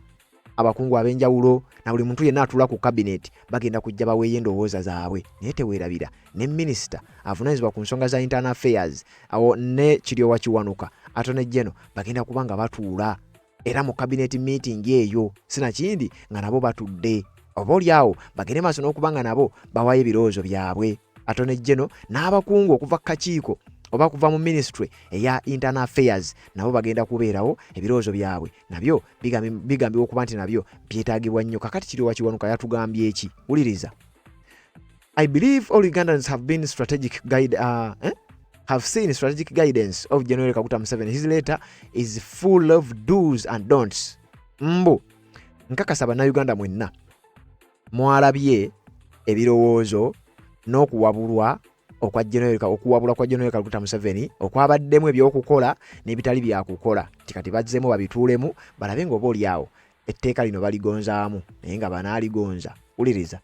abakungu ab'enjawulo na buli muntu yenna atuula ku cabinet bagenda kujja baweeyo endowooza zaabwe naye teweerabira ne minisita avunaanyizibwa ku nsonga za internal affairs awo ne Kiryowa Kiwanuka Attorney General bagenda kuba nga batuula era mu cabinet meeting eyo sinakindi nga nabo batudde oba oliawo bagende maaso n'okuba nga nabo bawaayo ebirowoozo byabwe. Attorney General n'abakungu okuva kakiiko oba kuva mu ministry eya internal affairs nabo bagenda kubeerawo ebirowoozo byabwe nabyo bigambibwa okuba nti nabyo byetaagibwa nnyo. Kakati Kiryowa Kiwanuka yatugambye eki, wuliriza. I believe all Ugandans have been have seen strategic guidance of General Kaguta Museveni. His letter is full of do's and don'ts. Mbu nkakasa bannayuganda mwenna mwalabye ebirowoozo n'okuwabulwa okuwabulwa kwa General Kaguta Museveni okwabaddemu ebyokukola n'ebitali byakukola tikati bazzeemu babituulemu balabe ng'oba oliawo etteeka lino baligonzaamu naye nga banaaligonza. Wuliriza.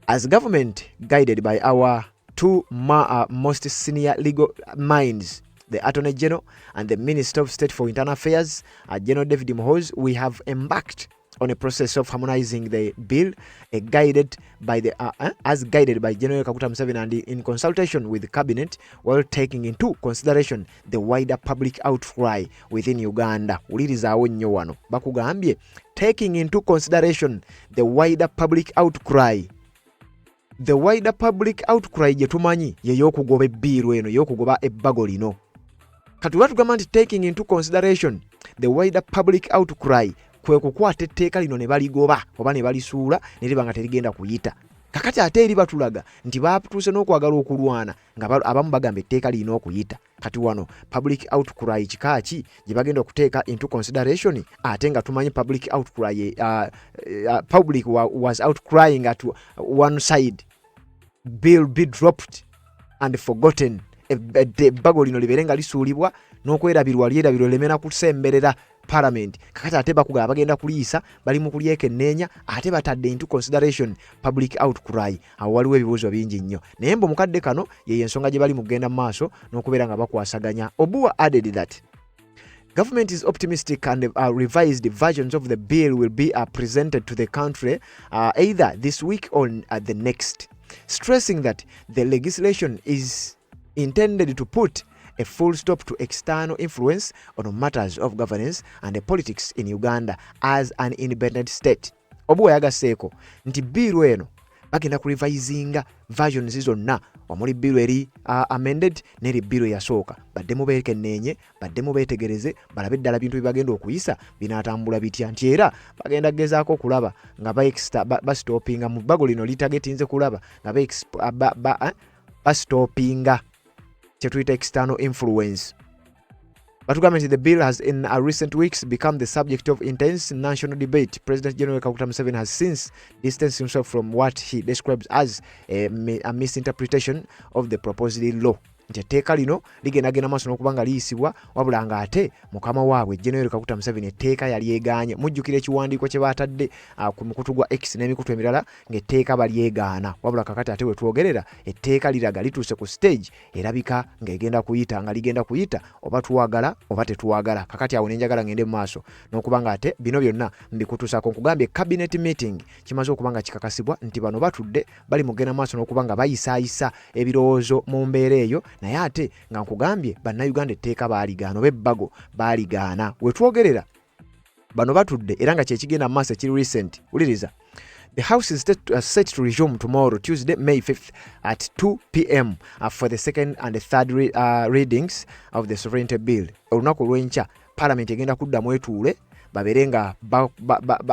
As government, guided by our two most senior legal minds, the Attorney General and the Minister of State for Internal Affairs, General David Muhoozi, we have embarked on a process of harmonizing the bill, guided by as guided by General Kaguta Museveni and in consultation with the cabinet, while taking into consideration the wider public outcry within Uganda. Ulirizawo nnyo wano bakugambye, taking into consideration the wider public outcry. The wider public outcry gye tumanyi ye y'okugoba ebbiiru eno, y'okugoba ebbago lino. Kati batugamba nti taking into consideration the wider public outcry, kwe kukwata etteeka lino ne baligoba oba ne balisuula ne liba nga terigenda kuyita. Kakati ate eri batulaga nti batuuse n'okwagala okulwana nga abamu bagamba etteeka lirina okuyita. Kati wano public outcry kikaaki gye bagenda okuteeka into consideration, ate nga tumanyi public outcry, public was outcrying at one side, bill be dropped and forgotten. Ebbago lino libere nga lisuulibwa n'okwerabirwa lyerabirwa lemena kusemberera Parliament. Kakati ate bakugaba bagenda kuliyisa, bali mu kulyekenneenya, ate batadde into consideration public outcry. Awo waliwo ebibuuzo bingi nnyo, naye mbu mukadde kano ye ensonga gye bali mu kugenda mu maaso n'okubeera nga bakwasaganya. Obuwa added that government is optimistic and revised versions of the bill will be presented to the country either this week or the next, stressing that the legislation is intended to put a full stop to external influence on matters of governance and politics in Uganda as an independent state. Obuwa yagasseeko nti biiru eno bagenda kurevisinga versions zonna, omuli biiru eri amended n'eri biiru eyasooka. Baddemu beekenneenye, baddemu beetegereze, balabe eddala bintu bye bagenda okuyisa binaatambula bitya, nti era bagenda gezaako okulaba nga bastopinga mu bbago lino litagetinze kulaba nga bastopinga to external influence. But the bill has in recent weeks become the subject of intense national debate. President General Kaguta Museveni has since distanced himself from what he describes as a misinterpretation of the proposed law. Etteeka lino ligendagenda maaso n'okubanga liyisibwa, wabula nga ate mukama waabwe General Kaguta Museveni etteeka yalyegaanye. Mujjukira ekiwandiiko kye baatadde ku mukutu gwa X n'emikutu emirala ng'etteeka balyegaana, wabula kakati ate we twogerera etteeka liraga lituuse ku stage erabika ng'egenda kuyita, nga ligenda kuyita oba tuwagala oba tetuwagala. Kakati awo nenjagala ngende mu maaso n'okubanga ate bino byonna mbikutuusaako nkugambye cabinet meeting kimaze okubanga kikakasibwa nti bano batudde bali mu kugenda maaso n'okubanga bayisaayisa ebirowoozo mu mbeera eyo, naye ate nga nkugambye bannayuganda etteeka baaligaana oba ebbago baaligaana. We twogerera bano batudde era nga kyekigenda mu maaso ekiri recent. Uliriza, the House is set to resume tomorrow, Tuesday, May 5th at 2 p.m. For the second and the third readings of the sovereignty bill. Olunaku lw'enkya Parliament egenda kuddamu etuule babere nga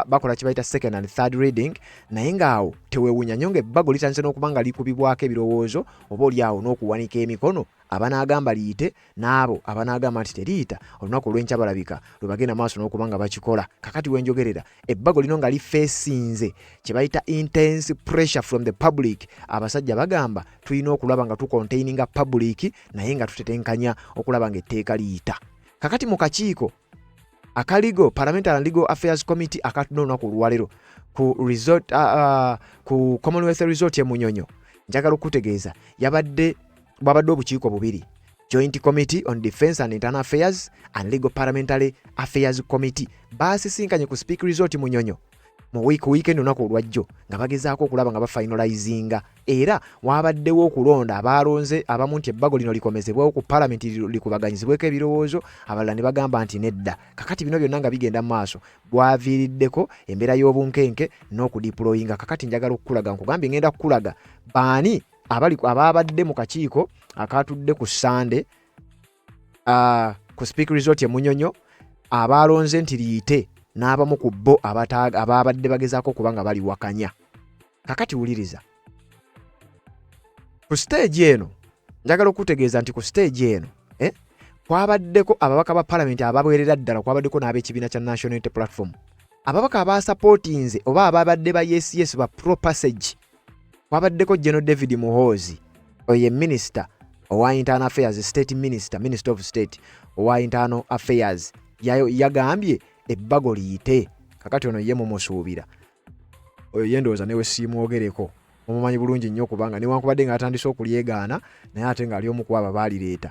bakola kibayita second and third reading, naye ngaawo teweewunya nnyo ng'ebbago litandise n'okubanga likubibwako ebirowoozo oba oliawo n'okuwanika emikono abanaagamba liyite n'abo abanaagamba nti teriyita. Olunaku olw'enkya balabika lwe bagenda maaso n'okubanga bakikola. Kakati wenjogerera ebbago lino nga lifeesinze kye bayita intense pressure from the public. Abasajja bagamba tulina okulaba nga tucontaininga public naye nga tutetenkanya okulaba ng'etteeka liyita. Kakati mu kakiiko akaligo Parliamentary and Legal Affairs Committee akatuna olunaku olwaleero ku resort ku Commonwealth Resort Munyonyo, njagala okutegeeza babadde obukiiko bubiri, Joint Committee on Defence and Internal Affairs and Legal Parliamentary Affairs Committee baasisinkanye ku Speak Resort Munyonyo mu weekend olunaku olwajjo nga bagezaako okulaba nga bafinalizinga, era wabaddewo okulonda abalonze abamu nti ebbago lino likomezebwewo ku Parliament likubaganyizibweko ebirowoozo, abalala ne bagamba nti nedda. Kakati bino byonna nga bigenda mu maaso bwaviiriddeko embeera y'obunkenke n'okudiployinga. Kakati njagala okukulaga, nkugambye ngenda kukulaga baani ababadde mu kakiiko akatudde ku Sunday ku Speak Resort Munyonyo abalonze nti liyite n'abamu ku bo ababadde bagezaako kubanga bali wakanya. Kakati wuliriza, ku stage eno njagala okutegeeza nti ku stage eno kwabaddeko ababaka ba Parliament ababeerera ddala, kwabaddeko n'ab'ekibiina kya National Unity Platform, ababaka abasapootinze oba ababadde ba yes ba pro passage. Kwabaddeko General David Muhoozi, oye Minister owa Internal Affairs, State Minister, Minister of State owa Internal Affairs, yagambye ebbago liyite. Kakati ono ye mumusuubira oyo yendowooza newe siimwogereko omumanyi bulungi nnyo kubanga newankubadde nga atandise okulyegaana naye ate ng'ali omu ku abo baalireeta.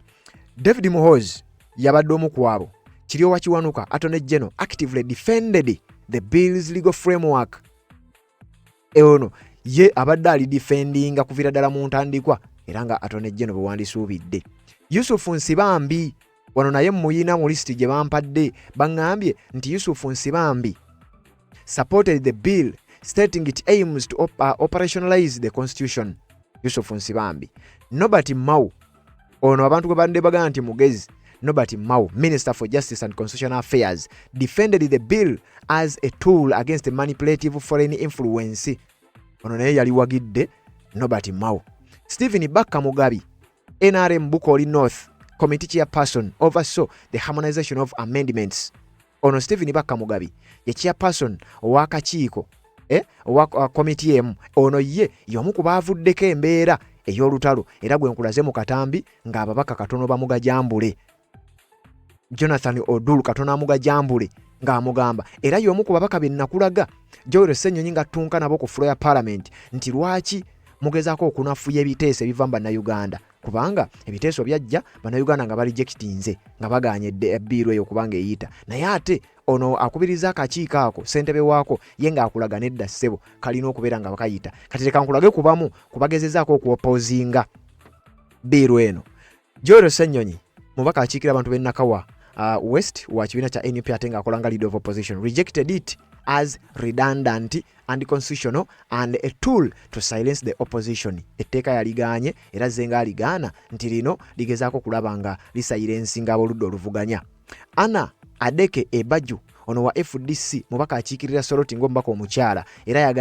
David Muhoozi yabadde omu ku abo. Kiryowa Kiwanuka, Attorney General, actively defended the bill's legal framework. Ono ye abadde ali defendinga kuviira ddala mu ntandikwa era nga Attorney General bwe wandisuubidde. Yusufu Nsibambi wano naye muyina mu listi gye bampadde baŋŋambye nti Yusufu Nsibambi supported the bill stating it aims to operationalize the constitution. Yusufu Nsibambi. Nobert Mao ono abantu gwe bande bagamba nti mugezi. Nobert Mao, Minister for Justice and Constitutional Affairs, defended the bill as a tool against manipulative foreign influence. Ono naye yali wagidde Nobert Mao. Stephen Bakka Mugabi, NRM Bukoli North Committee Chairperson, oversaw the harmonization of amendments. Ono Stephen Bakka Mugabi ye chairperson ow'akakiiko owa committee emu. Ono ye y'omu ku baavuddeko embeera ey'olutalo era gwe nkulaze mu katambi ng'ababaka katono bamugajambule. Jonathan Odulu katono amugajambule ng'amugamba era y'omu ku babaka be nnakulaga Joel Ssenyonyi ng'attunka nabo ku floor ya parliament nti lwaki mugezaako okunafuya ebiteeso ebiva mu bannayuganda kubanga ebiteeso byajja bannayuganda nga balijectinze nga baganyedde ebbiiru eyo kubanga eyita naye ate ono akubiriza akakiiko ako ssentebe waako ye ng'akulaga nedda ssebo kalina okubeera nga bakayita kati leka nkulage kubamu kubagezezaako okuopposinga bbiiru eno. Joel Ssenyonyi mubaka akiikira abantu b'e Nakawa West wa kibiina kya NUP ate ng'akola nga leader of opposition rejected it as redundant and constitutional and a tool to silence the opposition. Etteeka yaliganye era zenga aligaana nti lino ligezaako kulaba nga lisayirensinga aboludda oluvuganya. Anna Adeke Ebaju ono wa FDC mubaka akiikirira Soroti ng'omubaka omukyala era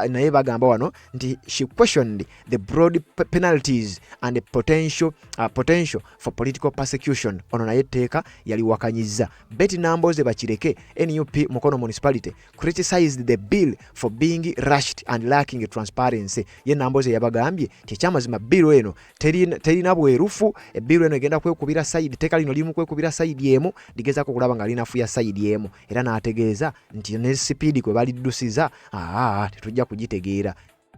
naye bagamba wano nti she questioned the broad penalties and the potential for political persecution. Ono naye etteeka yaliwakanyiza. Betty Namboze Bakireke NUP Mukono Municipality criticized the bill for being rushed and lacking transparency. Ye Namboze yabagambye kyamazima bill eno terina bwerufu bill eno egenda kwekubira side etteeka lino limu kwekubira side emu ligezaako kulaba nga linafuya side emu era n'ategeeza nti ne speed kwe baliddusiza tetujja kugitegeera.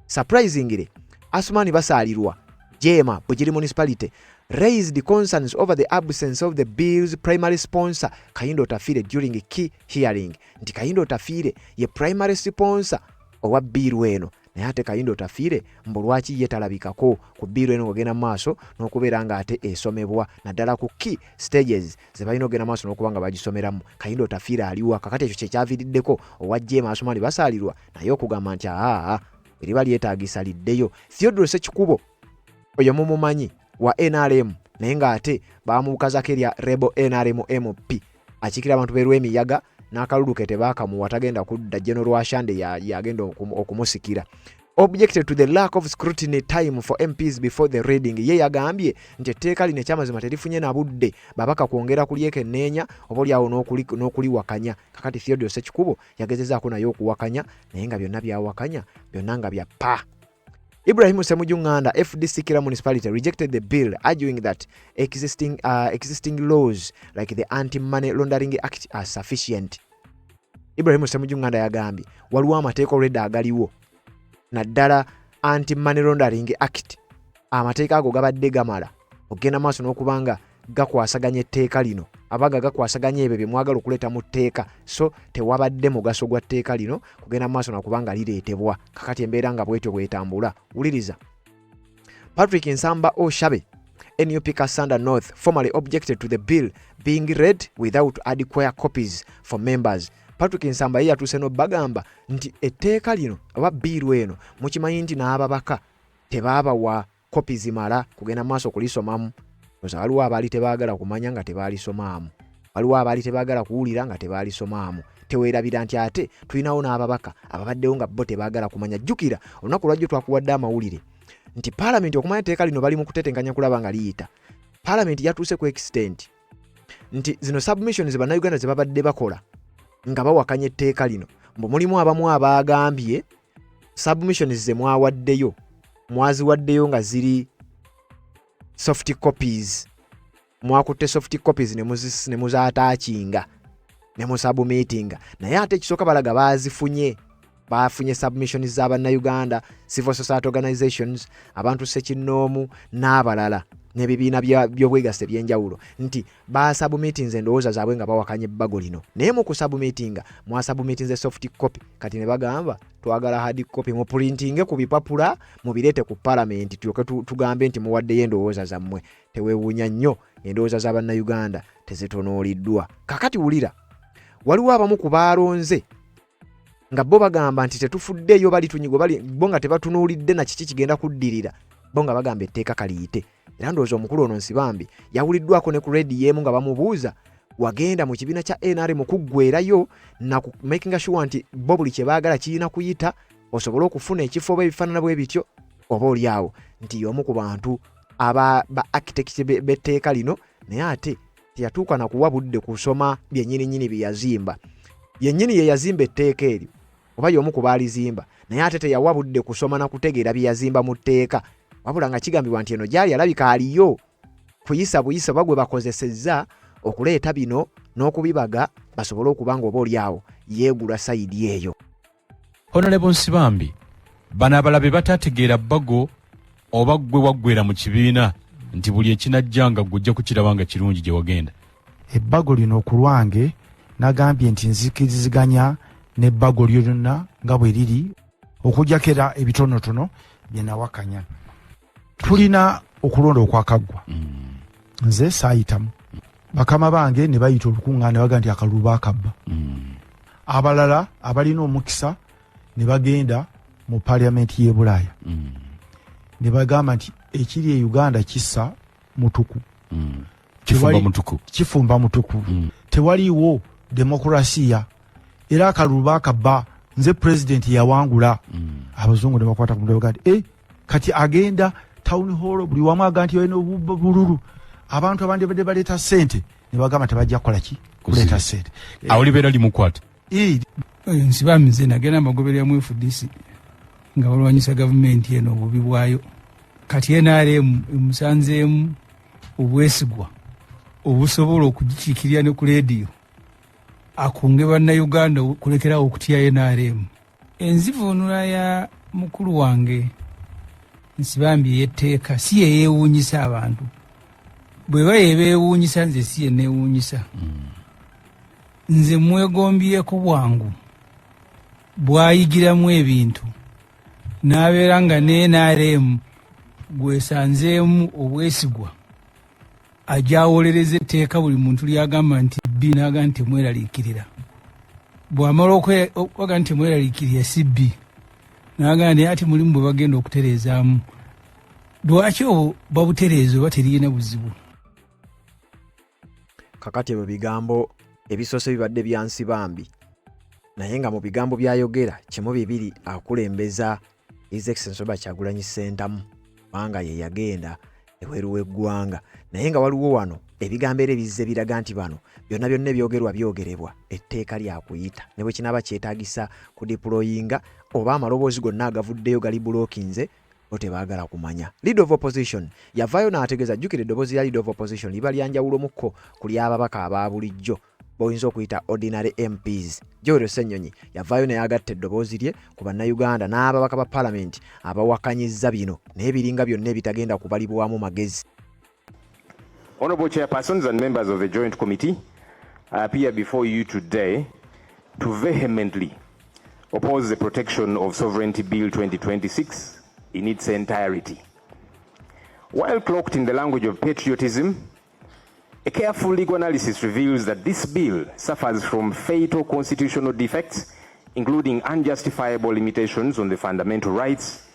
Surprisingly, Asumani Basalirwa Jema Bugiri Municipality raised concerns over the absence of the bill's primary sponsor Kayindo Otafiire during a key hearing. Nti Kayindo Otafiire ye primary sponsor owa bill eno naye ate Kayindo Otafiire mbu lwaki ye talabikako ku bill eno ng'ogenda maaso n'okubeera nga ate esomebwa naddala ku key stages ze balina ogenda maaso n'okuba nga bagisomeramu. Kayindo Otafiire aliwa kakati ekyo kyekyaviiriddeko owa Jema Asumani Basalirwa naye okugamba nti eriba lyetaagisa liddeyo. Theodore Ssekikubo oyo mumumanyi wa NRM naye ng'ate baamukazako erya Rebel NRM MP akiikira abantu b'Erwemiyaga n'akalulu ke tebaakamuwa tagenda kudda General Ashande yagenda okumusikira. Objected to the lack of scrutiny time for MPs before the reading. Ye yagambye nti etteeka lino ekyamazima terifunye na budde babaka kwongera kulyekenneenya oba olyawo n'okuliwakanya. Kakati Theodore Ssekikubo yagezezaako naye okuwakanya naye nga byonna byawakanya byonna nga bya pa. Ibrahim Ssemujjunganda FDC Kira Municipality rejected the bill arguing that existing laws like the Anti-Money Laundering Act are sufficient. Ibrahim Ssemujjunganda yagambye waliwo amateeka already agaliwo naddala Anti-Money Laundering Act amateeka ago gabadde gamala ogenda maaso n'okubanga gakwasaganya etteeka lino abaga gakwasaganya ebyo bye mwagala okuleeta mu tteeka so tewabadde mugaso gwa tteeka lino kugenda maaso nakubanga lireetebwa kakati embeera nga bwetyo bwetambula. Wuliriza. Patrick Nsamba Oshabe NUP Kasanda North formally objected to the bill being read without adequate copies for members. Patrick Nsamba ye yatuuse n'obagamba nti etteeka lino oba biiru eno mukimanyi nti n'ababaka tebaabawa kopi zimala kugenda maaso okulisomamu. Waliwo abaali tebaagala kumanya nga tebaalisomaamu. Waliwo abaali tebaagala kuwulira nga tebaalisomaamu. Teweerabira nti ate tulinawo n'ababaka ababaddewo nga bo tebaagala kumanya. Jjukira olunaku lwajjo twakuwadde amawulire nti Parliament okumanya etteeka lino bali mu kutetenkanya kulaba nga liyita. Parliament yatuuse ku extent nti zino submissions bannayuganda ze babadde bakola nga bawakanya etteeka lino mbu mulimu abamu abaagambye submissions ze mwawaddeyo mwaziwaddeyo nga ziri soft copies. Mwakutte soft copies ne muzaataakinga ne musubmitinga naye ate ekisooka balaga baazifunye bafunye submissions z'Abannayuganda, civil society organizations, abantu ssekinnoomu n'abalala n'ebibiina by'obwegassi ebyenjawulo nti basubmitinze endowooza zaabwe nga bawakanya ebbago lino. Naye mu kusubmitinga mwasubmitinze soft copy, kati ne bagamba twagala hard copy mu printinge ku bipapula mubireete ku parliament tulyoke tugambe nti muwaddeyo endowooza zammwe. Teweewuunya nnyo, endowooza z'Abannayuganda tezitonooliddwa. Kakati wulira, waliwo abamu ku baalonze nga bo bagamba nti tetufuddeyo bali tunyigo bali bo nga tebatunuulidde na kiki kigenda kuddirira, bo nga bagamba etteeka kaliyite. Era ndowooza omukulu ono Nsibambi yawuliddwako ne ku radio emu nga bamubuuza wagenda mu kibiina kya NRM kuggwerayo na making sure nti bo buli kye baagala kirina kuyita osobole okufuna ekifo ebifaanana bwe bityo, oba oli awo nti y'omu ku bantu ba architect b'etteeka lino, naye ate teyatuuka na kuwa budde kusoma byennyini bye yazimba. Yennyini ye yazimba etteeka eryo oba y'omu ku baalizimba, naye ate teyawa budde kusoma na kutegeera bye yazimba mu tteeka, wabula nga kigambibwa nti eno gyali alabika aliyo kuyisa buyisa bagwe bakozesezza okuleeta bino n'okubibaga basobole okuba nga oba oli awo yeegula sayidi eyo. Honorable Nsibambi, bano abalabe batategeera bbago oba ggwe waggwera mu kibiina nti buli ekinajjanga gujja kukiraba nga kirungi gye wagenda. Ebbago lino ku lwange nagambye nti nzikiriziganya n'ebbago lyonna nga bwe liri okujakera ebitonotono bye nawakanya. Tulina okulonda okwakaggwa. Nze saayitamu. Bakama bange ne bayita olukuŋŋaana ne baga nti akalulu baakabba. Abalala abalina omukisa ne bagenda mu paliamenti y'e Bulaaya. Ne bagamba nti ekiri e Uganda kissa mutuku. Kifumba mutuku. Tewaliiwo demokrasiya. Era akalulu baakabba. Nze president yawangula. Abazungu ne bakwata ku mutwe bagati kati agenda town hall buli wamu aga nti yalina obululu. Abantu abandi badde baleeta ssente ne bagamba tebajja kukola ki kuleeta ssente. Awo libeera limukwata. Nsibambi nze nagenda amagoberera mu FDC nga balwanyisa gavumenti eno obubi bwayo. Kati NRM emusanzeemu obwesigwa obusobola okugikiikirira ne ku leediyo akunge Bannayuganda kulekerawo okutya NRM. Enzivuunula ya mukulu wange Nsibambi y'etteeka si yeewuunyisa abantu. Bwe bayebeewuunyisa nze si yeneewuunyisa. Nze mwegombyeko bwangu bwayigiramu ebintu n'abeera nga ne NRM gwesanzeemu obwesigwa ajawolereza etteeka buli muntu lyagamba nti bbi n'agamba nti mweraliikirira. Bw'amala okwaga nti mweraliikirira si bbi n'agamba nti ati mulimu bwe bagenda okutereezaamu. Lwaki babutereeza oba teriyina buzibu? Kakati ebyo bigambo ebisoose bibadde bya Nsibambi, naye nga mu bigambo byayogera kimu bibiri akulembeza His Excellency Robert Kyagulanyi Ssentamu kubanga ye yagenda eweru w'eggwanga. Naye nga waliwo wano ebigambo ebizze biraga nti bano byonna ebyogerwa byogerebwa etteeka lyakuyita ne bwe kinaaba kyetaagisa ku deployinga oba amaloboozi gonna agavuddeyo gali bulookinze bo tebaagala kumanya. Leader of opposition yavaayo n'ategeeza jjukira eddoboozi lya leader of opposition liba lyanjawulo mukko ku ly'ababaka aba bulijjo boyinza okuyita ordinary MPs. Joel Ssenyonyi yavaayo naye agatta eddoboozi lye ku Bannayuganda n'ababaka ba Parliament abawakanyizza bino n'ebiringa byonna ebitagenda kubalibwamu magezi. Honorable Chairpersons and members of the Joint Committee, I appear before you today to vehemently oppose the Protection of Sovereignty Bill 2026 in its entirety. While cloaked in the language of patriotism, a careful legal analysis reveals that this bill suffers from fatal constitutional defects, including unjustifiable limitations on the fundamental rights,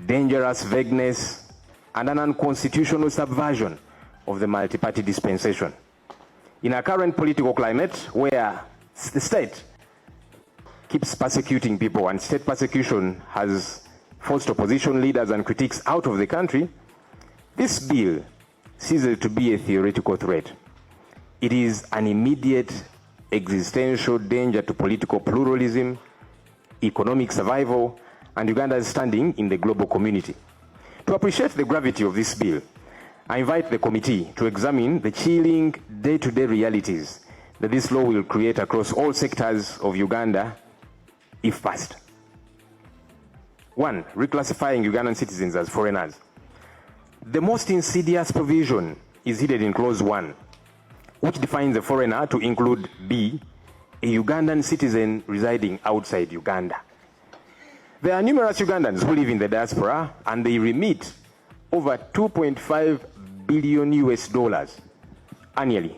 dangerous vagueness, and an unconstitutional subversion of the multi-party dispensation. In our current political climate, where the state keeps persecuting people and state persecution has forced opposition leaders and critics out of the country, this bill ceases to be a theoretical threat. It is an immediate existential danger to political pluralism, economic survival, and Uganda's standing in the global community. To appreciate the gravity of this bill, I invite the committee to examine the chilling day-to-day realities that this law will create across all sectors of Uganda if passed. 1. Reclassifying Ugandan citizens as foreigners. The most insidious provision is hidden in Clause 1, which defines a foreigner to include B, a Ugandan citizen residing outside Uganda. There are numerous Ugandans who live in the diaspora and they remit over $2.5 billion annually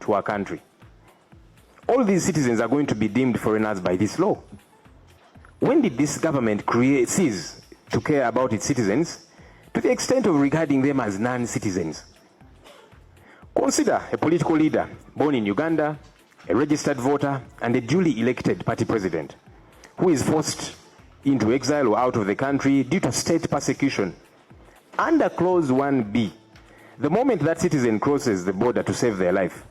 to our country. All these citizens are going to be deemed foreigners by this law. When did this government cease to care about its citizens to the extent of regarding them as non-citizens? Consider a political leader born in Uganda, a registered voter, and a duly elected party president who is forced into exile or out of the country due to state persecution. Under Clause 1B, the moment that citizen crosses the border to save their life,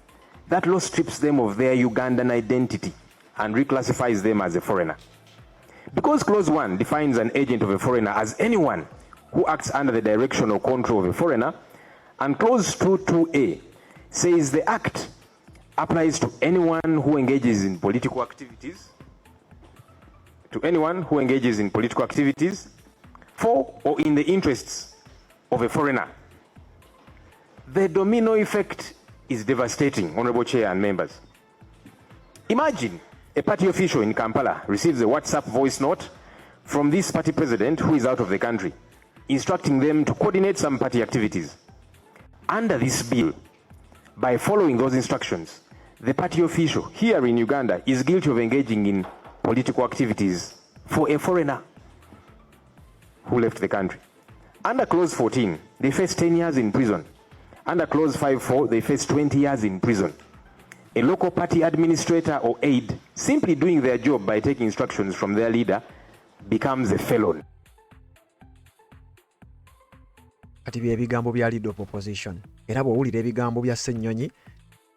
that law strips them of their Ugandan identity and reclassifies them as a foreigner. Because Clause 1 defines an agent of a foreigner as anyone who acts under the direction or control of a foreigner, and Clause 2.2a says the act applies to anyone who engages in political activities, for or in the interests of a foreigner. The domino effect is devastating, Honorable Chair and members. Imagine a party official in Kampala receives a WhatsApp voice note from this party president who is out of the country, instructing them to coordinate some party activities. Under this bill, by following those instructions, the party official here in Uganda is guilty of engaging in political activities for a foreigner who left the country. Under Clause 14, they face 10 years in prison. Under Clause 5.4, they face 20 years in prison. A local party administrator or aide, simply doing their job by taking instructions from their leader, becomes a felon. Kati byebigambo bya leader of opposition. Era bw'owulira ebigambo bya Ssennyonyi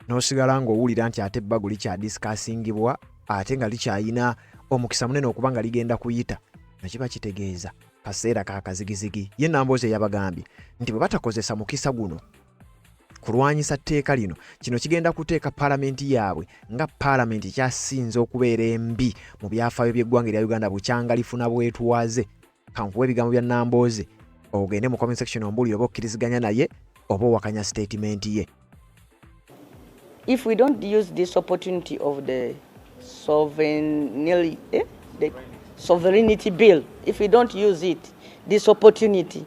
n'osigala ng'owulira nti ate ebbago likyadiskasingibwa ate nga likyayina omukisa munene okuba nga ligenda kuyita, nakiba kitegeeza kaseera ka kazigizigi. Ye Nambooze yabagambye nti bwe batakozesa mukisa guno kulwanyisa tteeka lino, kino kigenda kuteeka paalamenti yaabwe nga paalamenti kyasinze okubeera embi mu byafaayo by'eggwanga erya Uganda bukyanga lifuna bwetwaze. Kankuwa ebigambo bya Nambooze ogende mu comment section ombuulire oba okkiriziganya naye oba owakanya statement ye. If we don't use this opportunity of the sovereignty bill, if we don't use it, this opportunity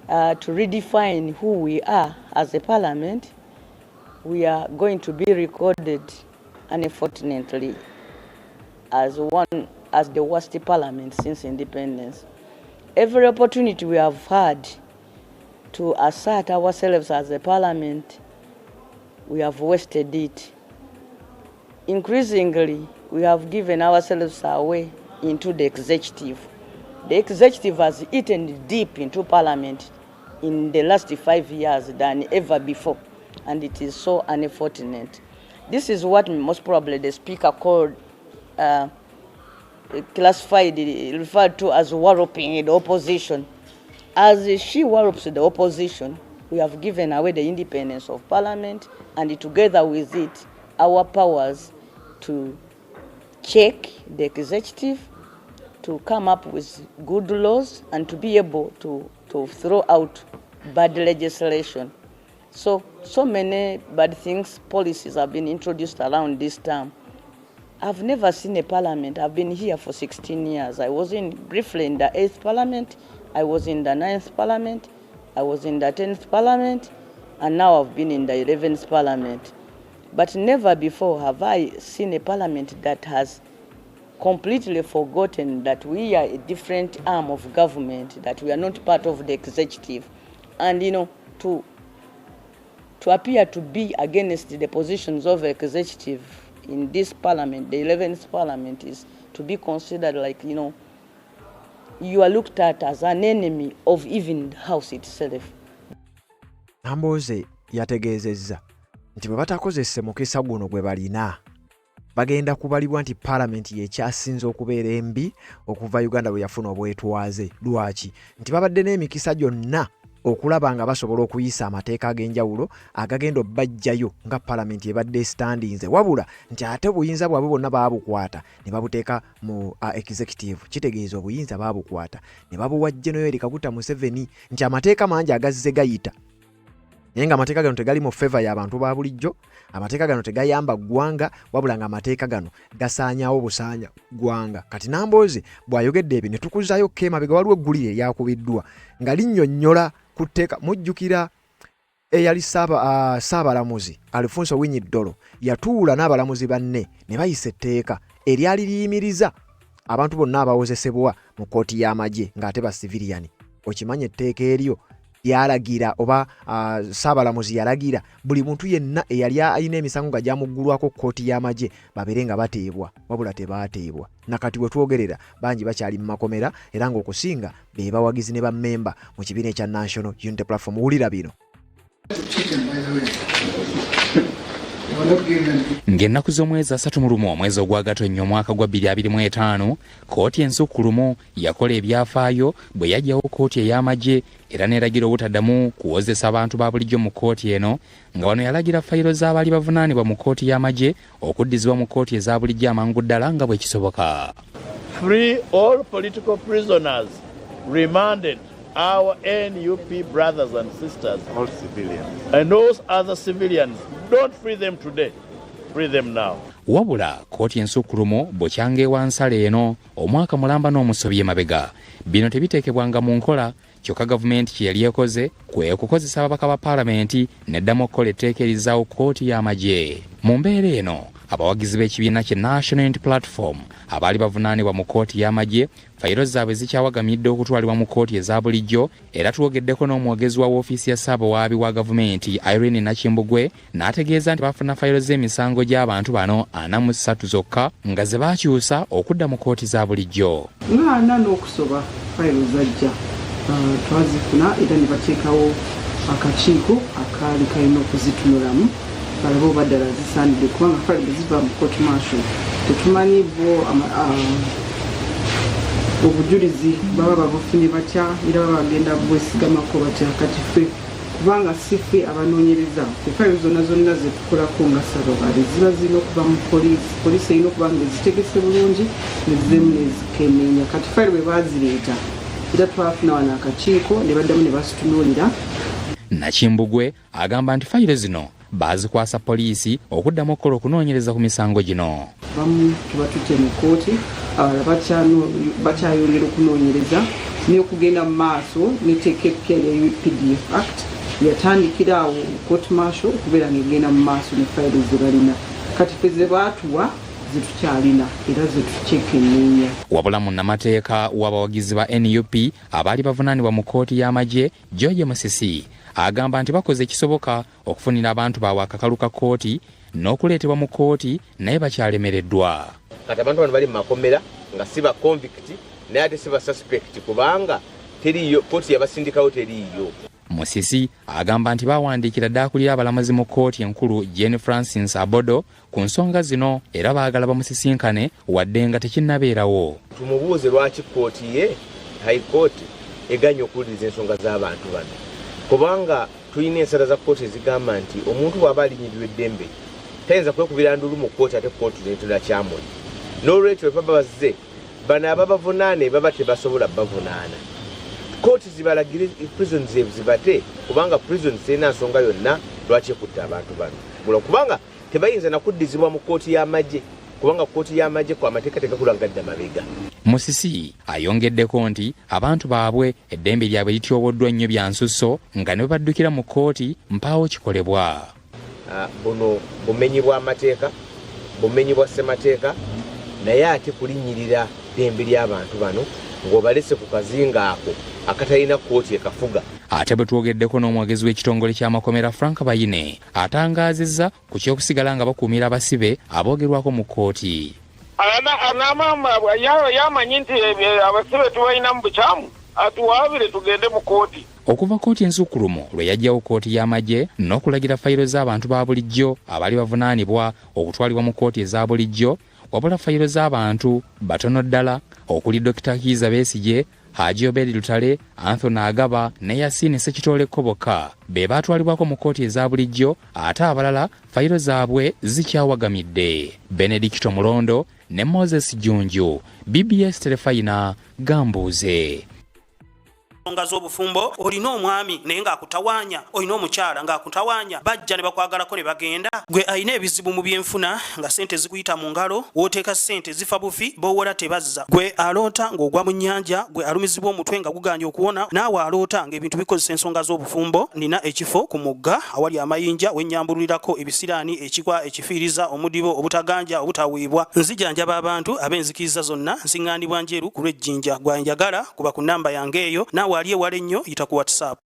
to redefine who we are as a parliament, we are going to be recorded unfortunately as the worst parliament since independence. Every opportunity we have had to assert ourselves as a parliament, we have wasted it. Increasingly, we have given ourselves away into the executive. The executive has eaten deep into parliament in the last 5 years than ever before, and it is so unfortunate. This is what most probably the speaker called, referred to as warping the opposition. As she warps the opposition, we have given away the independence of parliament, and together with it, our powers to check the executive, to come up with good laws, and to be able to throw out bad legislation. So many bad things, policies have been introduced around this time. I've never seen a parliament. I've been here for 16 years. I was briefly in the 8th parliament, I was in the 9th parliament, I was in the 10th parliament, and now I've been in the 11th parliament. But never before have I seen a parliament that has completely forgotten that we are a different arm of government, that we are not part of the executive. And, to appear to be against the positions of the executive in this parliament, the 11th parliament, is to be considered like, you are looked at as an enemy of even the house itself. Nambooze yategeezezza nti bwe batakozese mukisa guno gwe balina, bagenda kubalibwa nti paalamenti yekyasinze okubeera embi okuva Uganda bwe yafuna obwetwaze. Lwaki? Nti babadde n'emikisa gyonna okulaba nga basobola okuyisa amateeka ag'enjawulo agagenda obbajjayo nga palamenti ebadde standinze, wabula nti ate obuyinza bwabwe bonna baabukwata ne babuteeka mu executive. Kitegeeza obuyinza baabukwata ne babuwa General Kaguta Museveni, nti amateeka mangi agazze gayita. Naye nga amateeka gano tegali mu favor y'abantu ba bulijjo, amateeka gano tegayamba ggwanga, wabula nga amateeka gano gasaanyawo busaanya ggwanga. Kati Nambooze bw'ayogedde ebyo ne tukuzaayo kemabega waliwo eggulire eryakubiddwa nga linnyonnyola ku tteeka. Mujjukira eyali Saabalamuzi Alfonso Winyi Ddolo yatuula n'abalamuzi banne ne bayisa etteeka eryali liyimiriza abantu bonna abawozesebwa mu kkooti y'amagye ng'ate ba civilian. Okimanya etteeka eryo yalagira oba Saabalamuzi yalagira buli muntu yenna eyali alina emisango nga gyamuggulwako kkooti y'amagye babeere nga bateebwa, wabula tebaateebwa. Nakati we twogerera bangi bakyali mu makomera era ng'okusinga be bawagizi ne bammemba mu kibiina ekya National Unity Platform. Wulira bino. Ng'ennaku z'omwezi 31 omwezi ogwa Gatonnya omwaka gwa 2025 kkooti ensukkulumu yakola ebyafaayo bwe yajjawo kkooti ey'amagye era n'eragira obutaddamu kuwozesa abantu ba bulijjo mu kkooti eno, nga wano yalagira fayiro z'abaali bavunaanibwa mu kkooti y'amagye okuddizibwa mu kkooti eza bulijjo amangu ddala nga bwe kisoboka. Free all political prisoners remanded. Our NUP brothers and sisters, all civilians, and those other civilians, don't free them today, free them now. Wabula kkooti ensukkulumu bwekyanga ewansala eno omwaka mulamba n'omusobye mabega bino tebiteekebwanga mu nkola, kyokka gavumenti kye yali ekoze kwe kukozesa ababaka ba paalamenti neddamu okukola etteeka erizaawo kkooti y'amagye. Mu mbeera eno abawagizi b'ekibiina kye National Unity Platform abaali bavunaanibwa mu kkooti y'amagye fayiro zaabwe zikyawagamidde okutwalibwa mu kkooti eza bulijjo, era twogeddeko n'omwogezi wa woofiisi ya Ssaabawaabi wa gavumenti Irene Nakimbugwe n'ategeeza nti bafuna fayiro z'emisango gy'abantu bano 43 zokka nga ze baakyusa okudda mu kkooti za bulijjo. Nga n'okusoba fayiro zajja twazifuna era ne bateekawo akakiiko akaali kalina okuzitunulamu balaba oba ddala zisaanidde, kubanga fayiro ziva mu court martial tetumanyi bo obujulizi baba babufunye batya era baba bagenda bwesigamako batya. Kati ffe kubanga si ffe abanoonyereza, efayiro zonna zetukolako nga Ssaabawaabi ziba zirina okuva mu poliisi erina okuba nga ezitegese bulungi nezizemu nezikeneenya. Kati fayiro bwe baazireeta era twafuna wano akakiiko ne baddamu ne basitunuulira. Nakimbugwe agamba nti fayiro zino baazikwasa poliisi okuddamu okukola okunoonyereza ku misango gino. Bamu tuba tutye mu kkooti, abalala bakyayongera okunoonyereza n'okugenda mu maaso n'etteeka eppya lya UPDF Act yatandikira awo court martial okubeera ng'egenda mu maaso ne fayiro ze balina. Kati ffe ze baatuwa zetukyalina era zetukyekenneenya. Wabula munnamateeka w'abawagizi ba NUP abaali bavunaanibwa mu kkooti y'amagye George Musisi agamba nti bakoze ekisoboka okufunira abantu baabwe akakalu ka kkooti n'okuleetebwa mu kkooti naye bakyalemereddwa. Kati abantu bano bali mu makomera nga si ba convict naye ate si ba suspect kubanga teriiyo kkooti yabasindikawo teriiyo. Musisi agamba nti baawandiikira dda akulira abalamuzi mu kkooti enkulu Jane Francis Abodo ku nsonga zino era baagala bamusisinkane wadde nga tekinnabeerawo. Tumubuuze lwaki kkooti ye High Court eganya okuwuliriza ensonga z'abantu bano, kubanga tulina ensala za kkooti ezigamba nti omuntu bw'aba alinyirirwa eddembe tayinza kwekubira ndulu mu kkooti ate kkooti neetula kyamuli. N'olwekyo bwe baba bazze bano ababavunaane baba tebasobola bavunaana. Kkooti zibalagire prison zibate kubanga prison sirina nsonga yonna lwaki ekutta abantu bano, kubanga tebayinza nakuddizibwa mu kkooti y'amagye kubanga kkooti y'amagye ku amateeka tegakulangadde mabega. Musisi ayongeddeko nti abantu baabwe eddembe lyabwe lityoboddwa nnyo bya nsusso nga ne bwe baddukira mu kkooti mpaawo kikolebwa. Buno bumenyi bwa amateeka, bumenyi bwa ssemateeka, naye ate kulinnyirira ddembe ly'abantu bano ng'obalese ku kazinga ako akatalina kkooti ekafuga. Ate bwe twogeddeko n'omwogezi w'ekitongole ky'amakomera Frank Bayine atangaazizza ku ky'okusigala nga bakuumira abasibe aboogerwako mu kkooti. Anamama yamanyi nti abasibe tubalina mu bukyamu atuwaabire tugende mu kkooti. Okuva kkooti ensukkulumu lwe yajjawo kkooti y'amagye n'okulagira fayiro z'abantu ba bulijjo abaali bavunaanibwa okutwalibwa mu kkooti eza bulijjo, wabula fayiro z'abantu batono ddala okuli Dr. Kiza Besigye, Haji Obedi Lutale, Anthony Agaba ne Yasini Sekitole Koboka be baatwalibwako mu kkooti eza bulijjo ate abalala fayiro zaabwe zikyawagamidde. Benedicto Mulondo ne Moses Junju, BBS Telefayina, Gambuuze. Ensonga z'obufumbo olina omwami naye ng'akutawanya, olina omukyala ng'akutawanya, bajja ne bakwagalako ne bagenda. Gwe alina ebizibu mu byenfuna nga ssente zikuyita mu ngalo, w'oteeka ssente zifa bufi b'owola tebazza. Gwe aloota ng'ogwa mu nnyanja, gwe alumizibwa omutwe nga guganja okuwona, naawe aloota ng'ebintu bikozesa ensonga z'obufumbo. Nina ekifo ku mugga awali amayinja we nnyambululirako ebisiraani, ekikwa, ekifiiriza, omudibo, obutaganja, obutaweebwa. Nzijanjaba abantu ab'enzikiriza zonna, nsiŋŋaanibwa njeru ku lw'ejjinja. Gwanjagala kuba ku nnamba yange eyo, naawe ali ewala ennyo yita ku WhatsApp.